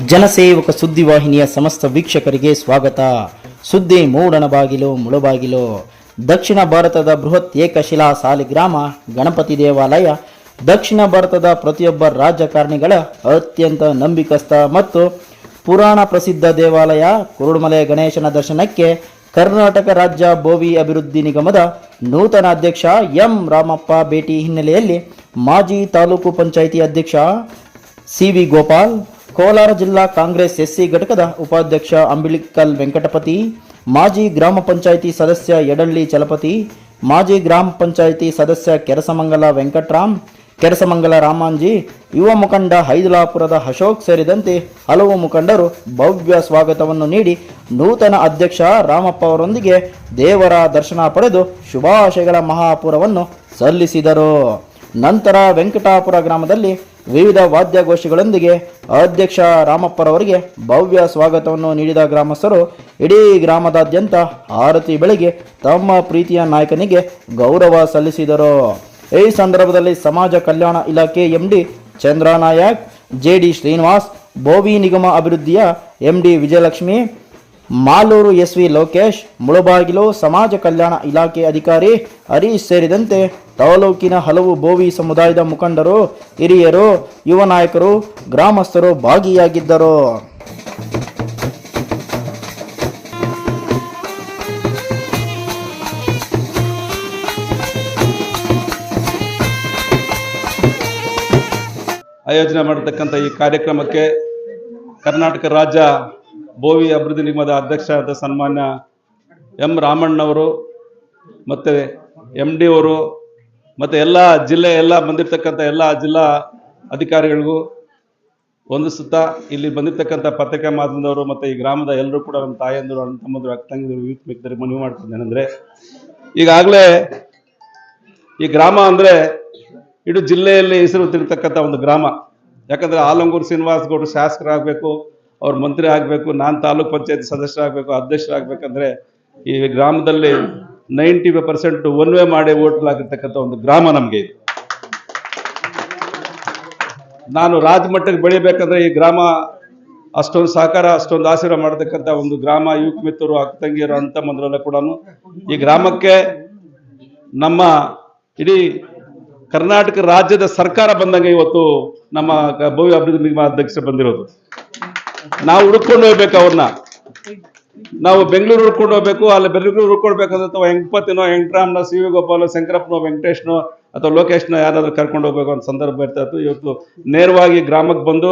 ಜನಸೇವಕ ಸುದ್ದಿವಾಹಿನಿಯ ಸಮಸ್ತ ವೀಕ್ಷಕರಿಗೆ ಸ್ವಾಗತ. ಸುದ್ದಿ ಮೂಡಣ ಬಾಗಿಲು ಮುಳುಬಾಗಿಲು. ದಕ್ಷಿಣ ಭಾರತದ ಬೃಹತ್ ಏಕಶಿಲಾ ಸಾಲಿಗ್ರಾಮ ಗಣಪತಿ ದೇವಾಲಯ ದಕ್ಷಿಣ ಭಾರತದ ಪ್ರತಿಯೊಬ್ಬ ರಾಜಕಾರಣಿಗಳ ಅತ್ಯಂತ ನಂಬಿಕಸ್ಥ ಮತ್ತು ಪುರಾಣ ಪ್ರಸಿದ್ಧ ದೇವಾಲಯ. ಕುರುಡುಮಲೆ ಗಣೇಶನ ದರ್ಶನಕ್ಕೆ ಕರ್ನಾಟಕ ರಾಜ್ಯ ಬೋವಿ ಅಭಿವೃದ್ಧಿ ನಿಗಮದ ನೂತನ ಅಧ್ಯಕ್ಷ ಎಂ ರಾಮಪ್ಪ ಭೇಟಿ ಹಿನ್ನೆಲೆಯಲ್ಲಿ ಮಾಜಿ ತಾಲೂಕು ಪಂಚಾಯಿತಿ ಅಧ್ಯಕ್ಷ ಸಿ.ವಿ. ಗೋಪಾಲ್, ಕೋಲಾರ ಜಿಲ್ಲಾ ಕಾಂಗ್ರೆಸ್ ಎಸ್ಸಿ ಘಟಕದ ಉಪಾಧ್ಯಕ್ಷ ಅಂಬಿಳಿಕಲ್ ವೆಂಕಟಪತಿ, ಮಾಜಿ ಗ್ರಾಮ ಪಂಚಾಯಿತಿ ಸದಸ್ಯ ಯಡಳ್ಳಿ ಚಲಪತಿ, ಮಾಜಿ ಗ್ರಾಮ ಪಂಚಾಯಿತಿ ಸದಸ್ಯ ಕೆರಸಮಂಗಲ ವೆಂಕಟರಾಮ್, ಕೆರಸಮಂಗಲ ರಾಮಾಂಜಿ, ಯುವ ಮುಖಂಡ ಹೈದಲಾಪುರದ ಅಶೋಕ್ ಸೇರಿದಂತೆ ಹಲವು ಮುಖಂಡರು ಭವ್ಯ ಸ್ವಾಗತವನ್ನು ನೀಡಿ ನೂತನ ಅಧ್ಯಕ್ಷ ರಾಮಪ್ಪ ಅವರೊಂದಿಗೆ ದೇವರ ದರ್ಶನ ಪಡೆದು ಶುಭಾಶಯಗಳ ಮಹಾಪುರವನ್ನು ಸಲ್ಲಿಸಿದರು. ನಂತರ ವೆಂಕಟಾಪುರ ಗ್ರಾಮದಲ್ಲಿ ವಿವಿಧ ವಾದ್ಯಗೋಷ್ಠಿಗಳೊಂದಿಗೆ ಅಧ್ಯಕ್ಷ ರಾಮಪ್ಪರವರಿಗೆ ಭವ್ಯ ಸ್ವಾಗತವನ್ನು ನೀಡಿದ ಗ್ರಾಮಸ್ಥರು ಇಡೀ ಗ್ರಾಮದಾದ್ಯಂತ ಆರತಿ ಬೆಳಗ್ಗೆ ತಮ್ಮ ಪ್ರೀತಿಯ ನಾಯಕನಿಗೆ ಗೌರವ ಸಲ್ಲಿಸಿದರು. ಈ ಸಂದರ್ಭದಲ್ಲಿ ಸಮಾಜ ಕಲ್ಯಾಣ ಇಲಾಖೆ ಎಂಡಿ ಚಂದ್ರನಾಯಕ್, ಜೆಡಿ ಶ್ರೀನಿವಾಸ್, ಬೋವಿ ನಿಗಮ ಅಭಿವೃದ್ಧಿಯ ಎಂಡಿ ವಿಜಯಲಕ್ಷ್ಮಿ, ಮಾಲೂರು ಎಸ್ವಿ ಲೋಕೇಶ್, ಮುಳುಬಾಗಿಲು ಸಮಾಜ ಕಲ್ಯಾಣ ಇಲಾಖೆ ಅಧಿಕಾರಿ ಹರೀಶ್ ಸೇರಿದಂತೆ ತಾಲೂಕಿನ ಹಲವು ಬೋವಿ ಸಮುದಾಯದ ಮುಖಂಡರು, ಹಿರಿಯರು, ಯುವ ನಾಯಕರು, ಗ್ರಾಮಸ್ಥರು ಭಾಗಿಯಾಗಿದ್ದರು. ಆಯೋಜನೆ ಮಾಡತಕ್ಕಂಥ ಈ ಕಾರ್ಯಕ್ರಮಕ್ಕೆ ಕರ್ನಾಟಕ ರಾಜ್ಯ ಬೋವಿ ಅಭಿವೃದ್ಧಿ ನಿಗಮದ ಅಧ್ಯಕ್ಷರಾದ ಸನ್ಮಾನ್ಯ ಎಂ ರಾಮಣ್ಣವರು ಮತ್ತು ಎಂ ಡಿ ಅವರು ಮತ್ತು ಎಲ್ಲ ಬಂದಿರತಕ್ಕಂಥ ಎಲ್ಲ ಜಿಲ್ಲಾ ಅಧಿಕಾರಿಗಳಿಗೂ ವಂದಿಸುತ್ತಾ, ಇಲ್ಲಿ ಬಂದಿರತಕ್ಕಂಥ ಪತ್ರಿಕಾ ಮಾಧ್ಯಮದವರು ಮತ್ತು ಈ ಗ್ರಾಮದ ಎಲ್ಲರೂ ಕೂಡ ನಮ್ಮ ತಾಯಂದಿರು, ಅಣ್ಣ ತಮ್ಮಂದಿರು, ಅಕ್ಕ ತಂಗಿರು, ಯೂತ್ ಮಿತ್ರರಿಗೆ ಮನವಿ ಮಾಡ್ತಿದ್ದೇನೆಂದರೆ, ಈಗಾಗಲೇ ಈ ಗ್ರಾಮ ಅಂದರೆ ಇಡೀ ಜಿಲ್ಲೆಯಲ್ಲಿ ಹೆಸರು ತಿರ್ತಕ್ಕಂಥ ಒಂದು ಗ್ರಾಮ. ಯಾಕಂದರೆ ಆಲಂಗೂರು ಶ್ರೀನಿವಾಸ್ ಗೌಡರು ಶಾಸಕರಾಗಬೇಕು, ಅವ್ರು ಮಂತ್ರಿ ಆಗಬೇಕು, ನಾನು ತಾಲೂಕ್ ಪಂಚಾಯತ್ ಸದಸ್ಯರಾಗಬೇಕು, ಅಧ್ಯಕ್ಷರಾಗಬೇಕಂದ್ರೆ ಈ ಗ್ರಾಮದಲ್ಲಿ 95% ಒನ್ ವೇ ಮಾಡಿ ಓಟ್ಲಾಗಿರ್ತಕ್ಕಂಥ ಒಂದು ಗ್ರಾಮ ನಮಗೆ ಇದು. ನಾನು ರಾಜಮಟ್ಟಕ್ಕೆ ಬೆಳಿಬೇಕಂದ್ರೆ ಈ ಗ್ರಾಮ ಅಷ್ಟೊಂದು ಸಹಕಾರ, ಅಷ್ಟೊಂದು ಆಶೀರ್ವಾದ ಮಾಡತಕ್ಕಂಥ ಒಂದು ಗ್ರಾಮ. ಯುವಕ ಮಿತ್ರರು, ಅಕ್ಕ ತಂಗಿಯರು, ಅಣ್ಣ ತಮ್ಮಂದಿರೆಲ್ಲ ಕೂಡ ಈ ಗ್ರಾಮಕ್ಕೆ ನಮ್ಮ ಇಡೀ ಕರ್ನಾಟಕ ರಾಜ್ಯದ ಸರ್ಕಾರ ಬಂದಂಗೆ ಇವತ್ತು ನಮ್ಮ ಬೋವಿ ಅಭಿವೃದ್ಧಿ ನಿಗಮ ಅಧ್ಯಕ್ಷರು ಬಂದಿರೋದು. ನಾವು ಹುಡ್ಕೊಂಡು ಹೋಗ್ಬೇಕು, ಅವ್ರನ್ನ ನಾವು ಬೆಂಗಳೂರು ಹುಡ್ಕೊಂಡು ಹೋಗ್ಬೇಕು. ಅಲ್ಲಿ ಬೆಂಗಳೂರು ಹುಡ್ಕೊಳ್ಬೇಕಂದ್ರೆ ಅಥವಾ ವೆಂಕಟಪತಿನೋ, ವೆಂಕಟರಾಮ್ನೋ, ಸಿ.ವಿ. ಗೋಪಾಲೋ, ಶಂಕರಪ್ಪನೋ, ವೆಂಕಟೇಶ್ನೋ ಅಥವಾ ಲೋಕೇಶ್ನೋ ಯಾರಾದ್ರೂ ಕರ್ಕೊಂಡು ಹೋಗ್ಬೇಕು ಅಂತ ಸಂದರ್ಭ ಇರ್ತಾ ಇತ್ತು. ಇವತ್ತು ನೇರವಾಗಿ ಗ್ರಾಮಕ್ಕೆ ಬಂದು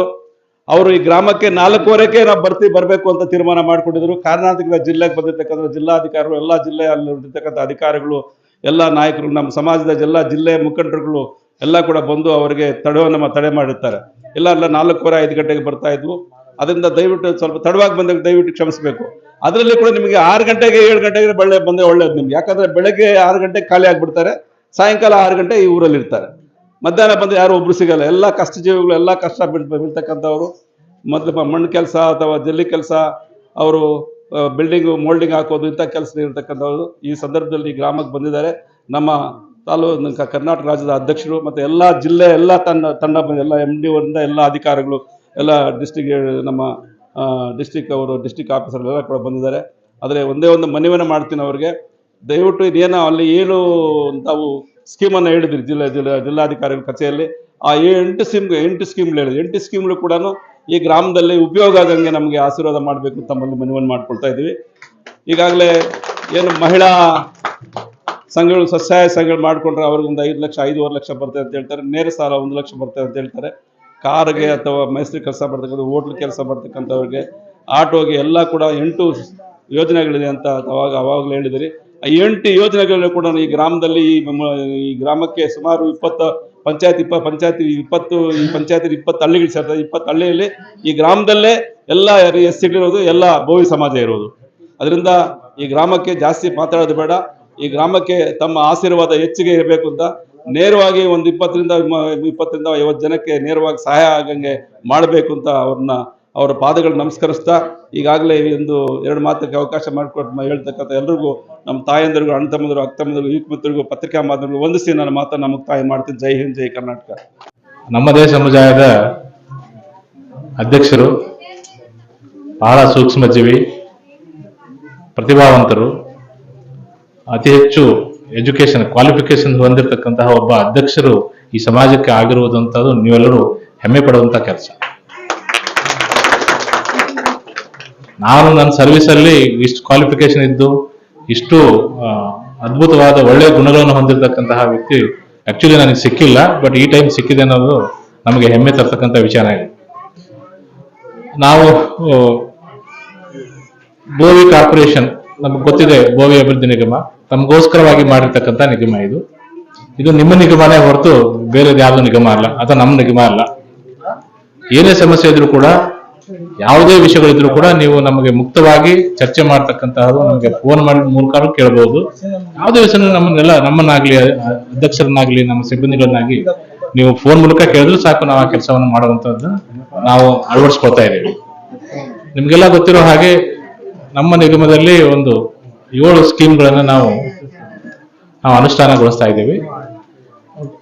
ಅವರು ಈ ಗ್ರಾಮಕ್ಕೆ 4:15ಕ್ಕೆ ನಾವು ಬರಬೇಕು ಅಂತ ತೀರ್ಮಾನ ಮಾಡಿಕೊಂಡಿದ್ರು. ಕರ್ನಾಟಕದ ಜಿಲ್ಲೆಗೆ ಬಂದಿರ್ತಕ್ಕಂಥ ಜಿಲ್ಲಾಧಿಕಾರಿಗಳು, ಎಲ್ಲ ಜಿಲ್ಲೆಯಲ್ಲಿರ್ತಕ್ಕಂಥ ಅಧಿಕಾರಿಗಳು, ಎಲ್ಲ ನಾಯಕರು, ನಮ್ಮ ಸಮಾಜದ ಎಲ್ಲ ಜಿಲ್ಲೆಯ ಮುಖಂಡರುಗಳು ಎಲ್ಲ ಕೂಡ ಬಂದು ಅವರಿಗೆ ತಡೆ ಮಾಡಿರ್ತಾರೆ. ಇಲ್ಲ 4:15 ಗಂಟೆಗೆ ಬರ್ತಾ ಇದ್ವು. ಅದರಿಂದ ದಯವಿಟ್ಟು ಸ್ವಲ್ಪ ತಡವಾಗಿ ಬಂದಾಗ ದಯವಿಟ್ಟು ಕ್ಷಮಿಸಬೇಕು. ಅದರಲ್ಲಿ ಕೂಡ ನಿಮಗೆ 6 ಗಂಟೆಗೆ 7 ಗಂಟೆಗೆ ಬಂದರೆ ಒಳ್ಳೇದು ನಿಮ್ಗೆ. ಯಾಕಂದ್ರೆ ಬೆಳಗ್ಗೆ 6 ಗಂಟೆಗೆ ಖಾಲಿ ಆಗಿಬಿಡ್ತಾರೆ, ಸಾಯಂಕಾಲ 6 ಗಂಟೆ ಈ ಊರಲ್ಲಿ ಇರ್ತಾರೆ. ಮಧ್ಯಾಹ್ನ ಬಂದು ಯಾರು ಒಬ್ರು ಸಿಗಲ್ಲ. ಎಲ್ಲ ಕಷ್ಟಜೀವಿಗಳು, ಎಲ್ಲ ಕಷ್ಟ ಬೀಳ್ತಕ್ಕಂಥವ್ರು. ಮೊದಲು ಮಣ್ಣು ಕೆಲಸ ಅಥವಾ ಜಲ್ಲಿ ಕೆಲಸ, ಅವರು ಬಿಲ್ಡಿಂಗು ಮೋಲ್ಡಿಂಗ್ ಹಾಕೋದು, ಇಂಥ ಕೆಲಸ ಇರ್ತಕ್ಕಂಥವ್ರು ಈ ಸಂದರ್ಭದಲ್ಲಿ ಈ ಗ್ರಾಮಕ್ಕೆ ಬಂದಿದ್ದಾರೆ. ನಮ್ಮ ಕರ್ನಾಟಕ ರಾಜ್ಯದ ಅಧ್ಯಕ್ಷರು ಮತ್ತು ಎಲ್ಲ ಜಿಲ್ಲೆ ಎಲ್ಲ ತಂಡ ಎಲ್ಲ MD ಅವರಿಂದ ಎಲ್ಲ ಅಧಿಕಾರಿಗಳು, ಎಲ್ಲ ನಮ್ಮ ಡಿಸ್ಟಿಕ್ ಅವರು, ಡಿಸ್ಟಿಕ್ ಆಫೀಸರ್ ಎಲ್ಲ ಕೂಡ ಬಂದಿದ್ದಾರೆ. ಆದರೆ ಒಂದೇ ಒಂದು ಮನವಿಯನ್ನು ಮಾಡ್ತೀನಿ ಅವ್ರಿಗೆ, ದಯವಿಟ್ಟು ಇದೇನೋ ಅಲ್ಲಿ ತಾವು ಸ್ಕೀಮನ್ನು ಹೇಳಿದ್ರಿ ಜಿಲ್ಲಾಧಿಕಾರಿಗಳ ಕಚೇರಿಯಲ್ಲಿ. ಆ 8 ಸ್ಕೀಮ್ಗಳು ಹೇಳಿದ್ರು. 8 ಸ್ಕೀಮ್ಗಳು ಕೂಡ ಈ ಗ್ರಾಮದಲ್ಲಿ ಉಪಯೋಗ ಆಗಂಗೆ ನಮಗೆ ಆಶೀರ್ವಾದ ಮಾಡಬೇಕು ತಮ್ಮಲ್ಲಿ ಮನವಿಯನ್ನು ಮಾಡ್ಕೊಳ್ತಾ ಇದ್ದೀವಿ. ಈಗಾಗಲೇ ಏನು ಮಹಿಳಾ ಸಂಘಗಳು, ಸ್ವಸಹಾಯ ಸಂಘಗಳು ಮಾಡಿಕೊಂಡ್ರೆ ಅವ್ರಿಗೊಂದು 5 ಲಕ್ಷ, 5.5 ಲಕ್ಷ ಬರ್ತದೆ ಅಂತ ಹೇಳ್ತಾರೆ. ನೇರ ಸಾಲ 1 ಲಕ್ಷ ಬರ್ತದೆ ಅಂತ ಹೇಳ್ತಾರೆ. ಕಾರ್ಗೆ ಅಥವಾ ಮೇಸ್ತ್ರಿ ಕೆಲಸ ಮಾಡ್ತಕ್ಕಂಥ, ಹೋಟ್ಲ್ ಕೆಲಸ ಮಾಡ್ತಕ್ಕಂಥವ್ರಿಗೆ, ಆಟೋಗೆ ಎಲ್ಲ ಕೂಡ 8 ಯೋಜನೆಗಳಿದೆ ಅಂತ ಅವಾಗಲೇ ಹೇಳಿದಿರಿ. ಆ 8 ಯೋಜನೆಗಳನ್ನು ಕೂಡ ಈ ಗ್ರಾಮದಲ್ಲಿ ಈ ಗ್ರಾಮಕ್ಕೆ ಸುಮಾರು 20 ಹಳ್ಳಿಗಳು ಸೇರ್ತದೆ. 20 ಹಳ್ಳಿಯಲ್ಲಿ ಈ ಗ್ರಾಮದಲ್ಲೇ ಎಲ್ಲ ಎಸ್ಸಿಗಳಿರೋದು, ಎಲ್ಲ ಬೋವಿ ಸಮಾಜ ಇರೋದು. ಅದರಿಂದ ಈ ಗ್ರಾಮಕ್ಕೆ ಜಾಸ್ತಿ ಮಾತಾಡೋದು ಬೇಡ. ಈ ಗ್ರಾಮಕ್ಕೆ ತಮ್ಮ ಆಶೀರ್ವಾದ ಹೆಚ್ಚಿಗೆ ಇರಬೇಕು ಅಂತ ನೇರವಾಗಿ ಒಂದು 20ರಿಂದ 50 ಜನಕ್ಕೆ ನೇರವಾಗಿ ಸಹಾಯ ಆಗಂಗೆ ಮಾಡಬೇಕು ಅಂತ ಅವರ ಪಾದಗಳು ನಮಸ್ಕರಿಸ್ತಾ, ಈಗಾಗಲೇ ಒಂದು 2 ಮಾತಕ್ಕೆ ಅವಕಾಶ ಮಾಡಿಕೊಟ್ಟು ಹೇಳ್ತಕ್ಕಂಥ ಎಲ್ರಿಗೂ, ನಮ್ಮ ತಾಯಂದರಿಗೂ, ಅಣ್ಣ ತಮ್ಮಂದಿರು, ಅಕ್ಕ ತಮ್ಮಂದಿರು, ಯುವಕ ಮಿತ್ರರಿಗೂ, ಪತ್ರಿಕಾ ಮಾಧ್ಯಮಗಳಿಗೂ ವಂದಿಸಿ ನನ್ನ ಮಾತನ್ನು ಮುಕ್ತಾಯ ಮಾಡ್ತೀನಿ. ಜೈ ಹಿಂದ್, ಜೈ ಕರ್ನಾಟಕ. ನಮ್ಮದೇ ಸಮುದಾಯದ ಅಧ್ಯಕ್ಷರು ಬಹಳ ಸೂಕ್ಷ್ಮಜೀವಿ, ಪ್ರತಿಭಾವಂತರು, ಅತಿ ಹೆಚ್ಚು ಎಜುಕೇಶನ್ ಕ್ವಾಲಿಫಿಕೇಶನ್ ಹೊಂದಿರತಕ್ಕಂತಹ ಒಬ್ಬ ಅಧ್ಯಕ್ಷರು ಈ ಸಮಾಜಕ್ಕೆ ಆಗಿರುವುದಂತದ್ದು ನೀವೆಲ್ಲರೂ ಹೆಮ್ಮೆ ಪಡುವಂತ ಕೆಲಸ. ನಾನು ನನ್ನ ಸರ್ವಿಸ್ ಅಲ್ಲಿ ಇಷ್ಟು ಕ್ವಾಲಿಫಿಕೇಶನ್ ಇದ್ದು ಇಷ್ಟು ಅದ್ಭುತವಾದ ಒಳ್ಳೆಯ ಗುಣಗಳನ್ನು ಹೊಂದಿರತಕ್ಕಂತಹ ವ್ಯಕ್ತಿ ಆಕ್ಚುಲಿ ನನಗೆ ಸಿಕ್ಕಿಲ್ಲ. ಬಟ್ ಈ ಟೈಮ್ ಸಿಕ್ಕಿದೆ ಅನ್ನೋದು ನಮಗೆ ಹೆಮ್ಮೆ ತರ್ತಕ್ಕಂಥ ವಿಚಾರ. ನಾವು ಬೋವಿ ಕಾರ್ಪೊರೇಷನ್ ನಮಗೆ ಗೊತ್ತಿದೆ, ಬೋವಿ ಅಭಿವೃದ್ಧಿ ನಿಗಮ ತಮಗೋಸ್ಕರವಾಗಿ ಮಾಡಿರ್ತಕ್ಕಂಥ ನಿಗಮ. ಇದು ನಿಮ್ಮ ನಿಗಮನೇ ಹೊರತು ಬೇರೆ ಯಾವ್ದು ನಿಗಮ ಅಲ್ಲ, ಅಥವಾ ನಮ್ಮ ನಿಗಮ ಅಲ್ಲ. ಏನೇ ಸಮಸ್ಯೆ ಇದ್ರೂ ಕೂಡ, ಯಾವುದೇ ವಿಷಯಗಳಿದ್ರು ಕೂಡ ನೀವು ನಮಗೆ ಮುಕ್ತವಾಗಿ ಚರ್ಚೆ ಮಾಡ್ತಕ್ಕಂತಹದ್ದು ನಮಗೆ ಫೋನ್ ಮಾಡಿ ಮೂಲಕ ಕೇಳಬಹುದು. ಯಾವುದೇ ವಿಷಯ ನಮ್ಮನ್ನಾಗ್ಲಿ ಅಧ್ಯಕ್ಷರನ್ನಾಗ್ಲಿ ನಮ್ಮ ಸಿಬ್ಬಂದಿಗಳನ್ನಾಗಿ ನೀವು ಫೋನ್ ಮೂಲಕ ಕೇಳಿದ್ರು ಸಾಕು, ನಾವು ಆ ಕೆಲಸವನ್ನು ಮಾಡುವಂತದ್ದು ನಾವು ಅಳವಡಿಸ್ಕೊಳ್ತಾ ಇದ್ದೀವಿ. ನಿಮ್ಗೆಲ್ಲ ಗೊತ್ತಿರೋ ಹಾಗೆ ನಮ್ಮ ನಿಗಮದಲ್ಲಿ ಒಂದು 7 ಸ್ಕೀಮ್ಗಳನ್ನ ನಾವು ಅನುಷ್ಠಾನಗೊಳಿಸ್ತಾ ಇದ್ದೀವಿ.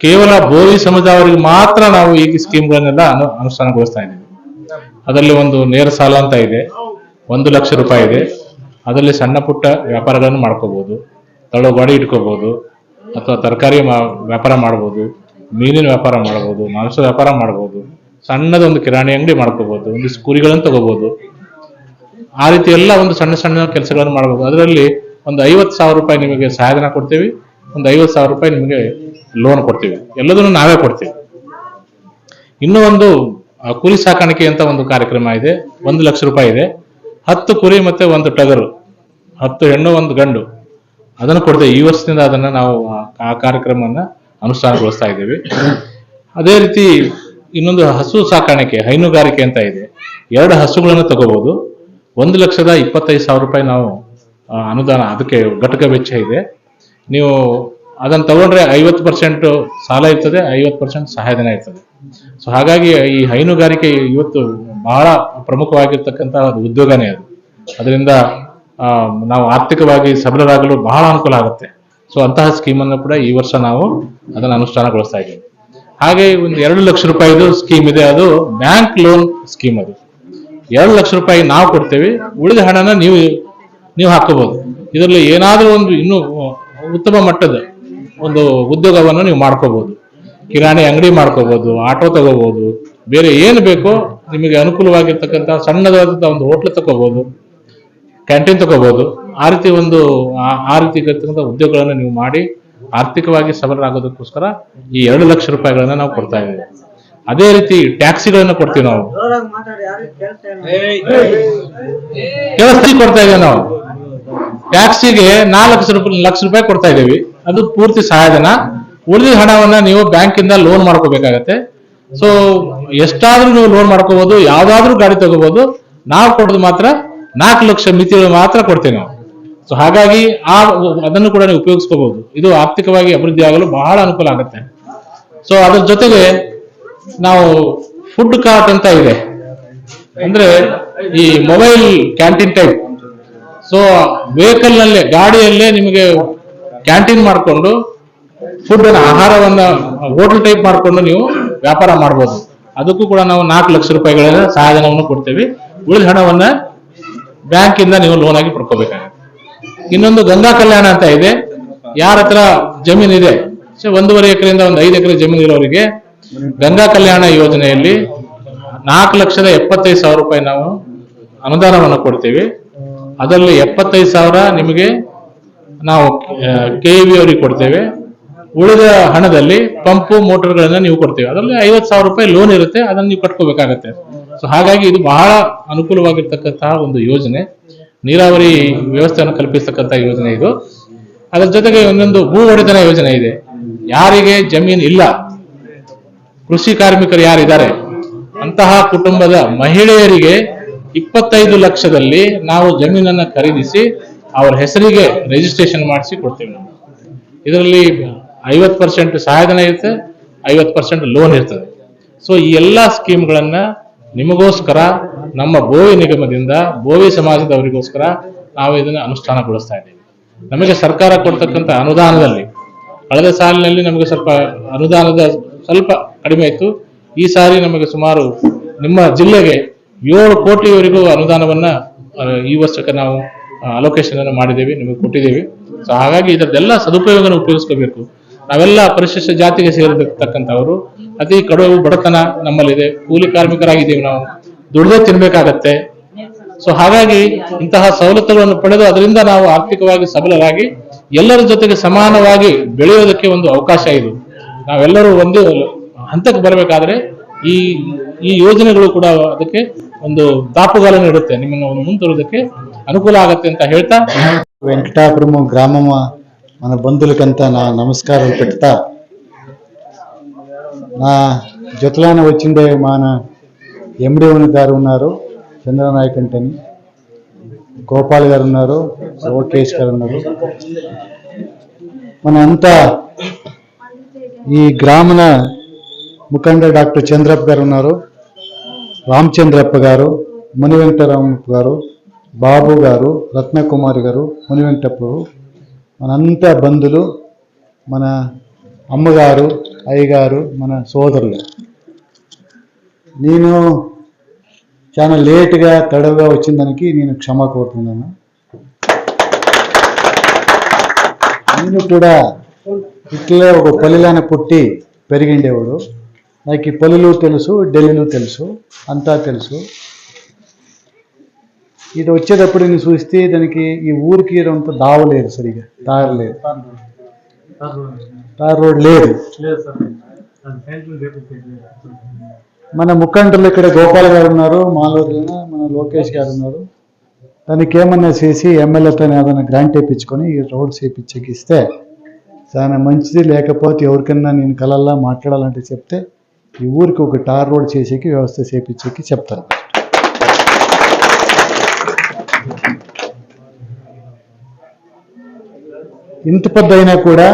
ಕೇವಲ ಬೋವಿ ಸಮುದಾಯವರಿಗೆ ಮಾತ್ರ ನಾವು ಈ ಸ್ಕೀಮ್ಗಳನ್ನೆಲ್ಲ ಅನುಷ್ಠಾನಗೊಳಿಸ್ತಾ ಇದ್ದೀವಿ. ಅದರಲ್ಲಿ ಒಂದು ನೇರ ಸಾಲ ಅಂತ ಇದೆ, 1 ಲಕ್ಷ ರೂಪಾಯಿ ಇದೆ. ಅದರಲ್ಲಿ ಸಣ್ಣ ಪುಟ್ಟ ವ್ಯಾಪಾರಗಳನ್ನು ಮಾಡ್ಕೋಬಹುದು, ತಳ್ಳೋ ಇಟ್ಕೋಬಹುದು, ಅಥವಾ ತರಕಾರಿ ವ್ಯಾಪಾರ ಮಾಡ್ಬೋದು, ಮೀನಿನ ವ್ಯಾಪಾರ ಮಾಡ್ಬೋದು, ಮಾಂಸ ವ್ಯಾಪಾರ ಮಾಡ್ಬೋದು, ಸಣ್ಣದೊಂದು ಕಿರಾಣಿ ಅಂಗಡಿ ಮಾಡ್ಕೋಬಹುದು, ಒಂದು ಕುರಿಗಳನ್ನು ತಗೋಬಹುದು. ಆ ರೀತಿ ಎಲ್ಲ ಒಂದು ಸಣ್ಣ ಸಣ್ಣ ಕೆಲಸಗಳನ್ನು ಮಾಡಬಹುದು. ಅದರಲ್ಲಿ ಒಂದು 50,000 ರೂಪಾಯಿ ನಿಮಗೆ ಸಹಾಯಧನ ಕೊಡ್ತೀವಿ, ಒಂದು 50,000 ರೂಪಾಯಿ ನಿಮಗೆ ಲೋನ್ ಕೊಡ್ತೀವಿ. ಎಲ್ಲದನ್ನು ನಾವೇ ಕೊಡ್ತೀವಿ. ಇನ್ನೂ ಒಂದು ಕುರಿ ಸಾಕಾಣಿಕೆ ಅಂತ ಒಂದು ಕಾರ್ಯಕ್ರಮ ಇದೆ, 1 ಲಕ್ಷ ರೂಪಾಯಿ ಇದೆ. 10 ಕುರಿ ಮತ್ತೆ 1 ಟಗರು, 10 ಹೆಣ್ಣು 1 ಗಂಡು, ಅದನ್ನು ಕೊಡ್ತೇವೆ. ಈ ವರ್ಷದಿಂದ ಅದನ್ನ ನಾವು ಆ ಕಾರ್ಯಕ್ರಮವನ್ನ ಅನುಷ್ಠಾನಗೊಳಿಸ್ತಾ ಇದ್ದೀವಿ. ಅದೇ ರೀತಿ ಇನ್ನೊಂದು ಹಸು ಸಾಕಾಣಿಕೆ, ಹೈನುಗಾರಿಕೆ ಅಂತ ಇದೆ. 2 ಹಸುಗಳನ್ನು ತಗೋಬಹುದು. 1,25,000 ರೂಪಾಯಿ ನಾವು ಅನುದಾನ, ಅದಕ್ಕೆ ಘಟಕ ವೆಚ್ಚ ಇದೆ. ನೀವು ಅದನ್ನು ತಗೊಂಡ್ರೆ 50% ಸಾಲ ಇರ್ತದೆ, 50% ಸಹಾಯಧನ ಇರ್ತದೆ. ಸೊ ಹಾಗಾಗಿ ಈ ಹೈನುಗಾರಿಕೆ ಇವತ್ತು ಬಹಳ ಪ್ರಮುಖವಾಗಿರ್ತಕ್ಕಂತಹ ಒಂದು ಉದ್ಯೋಗನೇ ಅದು. ಅದರಿಂದ ನಾವು ಆರ್ಥಿಕವಾಗಿ ಸಬಲರಾಗಲು ಬಹಳ ಅನುಕೂಲ ಆಗುತ್ತೆ. ಸೊ ಅಂತಹ ಸ್ಕೀಮನ್ನು ಕೂಡ ಈ ವರ್ಷ ನಾವು ಅದನ್ನು ಅನುಷ್ಠಾನಗೊಳಿಸ್ತಾ ಇದ್ದೀವಿ. ಹಾಗೆ ಒಂದು 2 ಲಕ್ಷ ರೂಪಾಯಿದು ಸ್ಕೀಮ್ ಇದೆ, ಅದು ಬ್ಯಾಂಕ್ ಲೋನ್ ಸ್ಕೀಮ್. ಅದು 2 ಲಕ್ಷ ರೂಪಾಯಿ ನಾವು ಕೊಡ್ತೇವೆ, ಉಳಿದ ಹಣನ ನೀವು ಹಾಕೋಬಹುದು. ಇದರಲ್ಲಿ ಏನಾದ್ರೂ ಒಂದು ಇನ್ನೂ ಉತ್ತಮ ಮಟ್ಟದ ಒಂದು ಉದ್ಯೋಗವನ್ನು ನೀವು ಮಾಡ್ಕೋಬಹುದು. ಕಿರಾಣಿ ಅಂಗಡಿ ಮಾಡ್ಕೋಬಹುದು, ಆಟೋ ತಗೋಬಹುದು, ಬೇರೆ ಏನು ಬೇಕೋ ನಿಮಗೆ ಅನುಕೂಲವಾಗಿರ್ತಕ್ಕಂಥ ಸಣ್ಣದಾದಂತಹ ಒಂದು ಹೋಟ್ಲ್ ತಗೋಬಹುದು, ಕ್ಯಾಂಟೀನ್ ತಗೋಬಹುದು. ಆ ರೀತಿ ಇರ್ತಕ್ಕಂಥ ಉದ್ಯೋಗಗಳನ್ನು ನೀವು ಮಾಡಿ ಆರ್ಥಿಕವಾಗಿ ಸಬಲರಾಗೋದಕ್ಕೋಸ್ಕರ ಈ 2 ಲಕ್ಷ ರೂಪಾಯಿಗಳನ್ನ ನಾವು ಕೊಡ್ತಾ ಇದ್ದೇವೆ. ಅದೇ ರೀತಿ ಟ್ಯಾಕ್ಸಿಗಳನ್ನು ಕೊಡ್ತೀವಿ ನಾವು, ಕೆಲಸ ಕೊಡ್ತಾ ಇದ್ದೇವೆ ನಾವು. ಟ್ಯಾಕ್ಸಿಗೆ 4 ಲಕ್ಷ ರೂಪಾಯಿ ಕೊಡ್ತಾ ಇದ್ದೀವಿ, ಅದು ಪೂರ್ತಿ ಸಹಾಯಧನ. ಉಳಿದ ಹಣವನ್ನ ನೀವು ಬ್ಯಾಂಕಿಂದ ಲೋನ್ ಮಾಡ್ಕೋಬೇಕಾಗತ್ತೆ. ಸೊ ಎಷ್ಟಾದ್ರೂ ನೀವು ಲೋನ್ ಮಾಡ್ಕೋಬಹುದು, ಯಾವ್ದಾದ್ರೂ ಗಾಡಿ ತಗೋಬಹುದು. ನಾವು ಕೊಡೋದು ಮಾತ್ರ 4 ಲಕ್ಷ ಮಿತಿಗಳು ಮಾತ್ರ ಕೊಡ್ತೇವೆ ನಾವು. ಸೊ ಹಾಗಾಗಿ ಅದನ್ನು ಕೂಡ ನೀವು ಉಪಯೋಗಿಸ್ಕೋಬಹುದು. ಇದು ಆರ್ಥಿಕವಾಗಿ ಅಭಿವೃದ್ಧಿ ಆಗಲು ಬಹಳ ಅನುಕೂಲ ಆಗುತ್ತೆ. ಸೊ ಅದ್ರ ಜೊತೆಗೆ ನಾವು ಫುಡ್ ಕಾರ್ಟ್ ಅಂತ ಇದೆ, ಅಂದ್ರೆ ಈ mobile canteen type. So vehicle ನಲ್ಲೇ, ಗಾಡಿಯಲ್ಲೇ ನಿಮಗೆ ಕ್ಯಾಂಟೀನ್ ಮಾಡಿಕೊಂಡು ಫುಡ್ ಆಹಾರವನ್ನ ಹೋಟೆಲ್ ಟೈಪ್ ಮಾಡಿಕೊಂಡು ನೀವು ವ್ಯಾಪಾರ ಮಾಡಬಹುದು. ಅದಕ್ಕೂ ಕೂಡ ನಾವು 4 ಲಕ್ಷ ರೂಪಾಯಿಗಳ ಸಹಾಯಧನವನ್ನು ಕೊಡ್ತೇವೆ. ಉಳಿದ ಹಣವನ್ನ ಬ್ಯಾಂಕಿಂದ ನೀವು ಲೋನ್ ಆಗಿ ಪಡ್ಕೋಬೇಕಾಗುತ್ತೆ. ಇನ್ನೊಂದು ಗಂಗಾ ಕಲ್ಯಾಣ ಅಂತ ಇದೆ. ಯಾರ ಹತ್ರ ಜಮೀನ್ ಇದೆ, 1.5 ಎಕರೆಯಿಂದ 5 ಎಕರೆ ಜಮೀನು ಇರೋರಿಗೆ ಗಂಗಾ ಕಲ್ಯಾಣ ಯೋಜನೆಯಲ್ಲಿ 4,75,000 ರೂಪಾಯಿ ನಾವು ಅನುದಾನವನ್ನು ಕೊಡ್ತೇವೆ. ಅದರಲ್ಲಿ 75,000 ನಿಮಗೆ ನಾವು KEB ಅವರಿಗೆ ಕೊಡ್ತೇವೆ. ಉಳಿದ ಹಣದಲ್ಲಿ ಪಂಪು ಮೋಟರ್ಗಳನ್ನ ನೀವು ಕೊಡ್ತೇವೆ. ಅದರಲ್ಲಿ 50,000 ರೂಪಾಯಿ ಲೋನ್ ಇರುತ್ತೆ, ಅದನ್ನು ನೀವು ಕಟ್ಕೋಬೇಕಾಗತ್ತೆ. ಸೊ ಹಾಗಾಗಿ ಇದು ಬಹಳ ಅನುಕೂಲವಾಗಿರ್ತಕ್ಕಂತಹ ಒಂದು ಯೋಜನೆ, ನೀರಾವರಿ ವ್ಯವಸ್ಥೆಯನ್ನು ಕಲ್ಪಿಸ್ತಕ್ಕಂಥ ಯೋಜನೆ ಇದು. ಅದರ ಜೊತೆಗೆ ಇನ್ನೊಂದು ಭೂ ಒಡೆತನ ಯೋಜನೆ ಇದೆ. ಯಾರಿಗೆ ಜಮೀನ್ ಇಲ್ಲ, ಕೃಷಿ ಕಾರ್ಮಿಕರು ಯಾರಿದ್ದಾರೆ ಅಂತಹ ಕುಟುಂಬದ ಮಹಿಳೆಯರಿಗೆ 25 ಲಕ್ಷದಲ್ಲಿ ನಾವು ಜಮೀನನ್ನ ಖರೀದಿಸಿ ಅವರ ಹೆಸರಿಗೆ ರಿಜಿಸ್ಟ್ರೇಷನ್ ಮಾಡಿಸಿ ಕೊಡ್ತೇವೆ ನಾವು. ಇದರಲ್ಲಿ 50% ಸಹಾಯಧನ ಇರುತ್ತೆ, 50% ಲೋನ್ ಇರ್ತದೆ. ಸೊ ಈ ಎಲ್ಲಾ ಸ್ಕೀಮ್ಗಳನ್ನ ನಿಮಗೋಸ್ಕರ ನಮ್ಮ ಬೋವಿ ನಿಗಮದಿಂದ, ಬೋವಿ ಸಮಾಜದವರಿಗೋಸ್ಕರ ನಾವು ಇದನ್ನ ಅನುಷ್ಠಾನಗೊಳಿಸ್ತಾ ಇದ್ದೀವಿ. ನಮಗೆ ಸರ್ಕಾರ ಕೊಡ್ತಕ್ಕಂಥ ಅನುದಾನದಲ್ಲಿ ಕಳೆದ ಸಾಲಿನಲ್ಲಿ ನಮಗೆ ಸ್ವಲ್ಪ ಅನುದಾನದ ಸ್ವಲ್ಪ ಕಡಿಮೆ ಇತ್ತು. ಈ ಸಾರಿ ನಮಗೆ ಸುಮಾರು ನಿಮ್ಮ ಜಿಲ್ಲೆಗೆ 7 ಕೋಟಿವರೆಗೂ ಅನುದಾನವನ್ನ ಈ ವರ್ಷಕ್ಕೆ ನಾವು ಅಲೋಕೇಶನ್ ಅನ್ನು ಮಾಡಿದ್ದೇವೆ, ನಿಮಗೆ ಕೊಟ್ಟಿದ್ದೇವೆ. ಸೊ ಹಾಗಾಗಿ ಇದರದೆಲ್ಲ ಸದುಪಯೋಗನ ಉಪಯೋಗಿಸ್ಕೋಬೇಕು. ನಾವೆಲ್ಲ ಪರಿಶಿಷ್ಟ ಜಾತಿಗೆ ಸೇರಿರ್ತಕ್ಕಂಥವ್ರು, ಅತಿ ಕಡು ಬಡತನ ನಮ್ಮಲ್ಲಿದೆ, ಕೂಲಿ ಕಾರ್ಮಿಕರಾಗಿದ್ದೀವಿ, ನಾವು ದುಡ್ದೇ ತಿನ್ಬೇಕಾಗತ್ತೆ. ಸೊ ಹಾಗಾಗಿ ಇಂತಹ ಸವಲತ್ತುಗಳನ್ನು ಪಡೆದು ಅದರಿಂದ ನಾವು ಆರ್ಥಿಕವಾಗಿ ಸಬಲರಾಗಿ ಎಲ್ಲರ ಜೊತೆಗೆ ಸಮಾನವಾಗಿ ಬೆಳೆಯೋದಕ್ಕೆ ಒಂದು ಅವಕಾಶ ಇದೆ. ನಾವೆಲ್ಲರೂ ಒಂದು ಹಂತಕ್ಕೆ ಬರಬೇಕಾದ್ರೆ ಈ ಈ ಯೋಜನೆಗಳು ಕೂಡ ಅದಕ್ಕೆ ಒಂದು ದಾಪುಗಾಲ ನೀಡುತ್ತೆ, ನಿಮ್ಮನ್ನು ಒಂದು ಮುಂದುವರೋದಕ್ಕೆ ಅನುಕೂಲ ಆಗತ್ತೆ ಅಂತ ಹೇಳ್ತಾ వెంకటాపురము గ్రామం మన బంధువులకంతా నా నమస్కారాలు పెడతా. నా జొతలాన వచ్చిండే మన ఎండి గారు ఉన్నారు, చంద్రనాయక్ అంటని, గోపాల్ గారు ఉన్నారు, లోకేష్ గారు ఉన్నారు. మన అంతా ఈ గ్రామన ముఖండ డాక్టర్ చంద్రప్ప గారు ఉన్నారు, రామచంద్రప్ప గారు, ముని వెంకటరామప్ప గారు, బాబు గారు, రత్నకుమారి గారు, ముని వెంకటప్పరు, మనంతా బంధువులు, మన అమ్మగారు, అయ్యగారు, మన సోదరులు. నేను చాలా లేటుగా తడవుగా వచ్చిన దానికి నేను క్షమ కోరుతున్నాను. నేను కూడా ఇట్లే ఒక పల్లెలోనే పుట్టి పెరిగిండేవాడు. నాకు ఈ పల్లెలు తెలుసు, ఢిల్లీలు తెలుసు, అంతా తెలుసు. ఇది వచ్చేటప్పుడు నేను చూస్తే దానికి ఈ ఊరికి అంత దావలేదు, సరిగా దారి లేదు, తార్ రోడ్ లేదు. మన ముఖండ్రులు ఇక్కడ గోపాల్ గారు ఉన్నారు, మాలూరులో మన లోకేష్ గారు ఉన్నారు. దానికి ఏమన్నా చేసి ఎమ్మెల్యేతో ఏదైనా గ్రాంట్ వేయించుకొని ఈ రోడ్స్ వేయించకి ఇస్తే చాలా మంచిది. లేకపోతే ఎవరికన్నా నేను కలల్లా మాట్లాడాలంటే చెప్తే ఈ ఊరికి ఒక టార్ రోడ్ చేసేకి వ్యవస్థ చేయించేకి చెప్తాను. ఇంత పెద్ద అయినా కూడా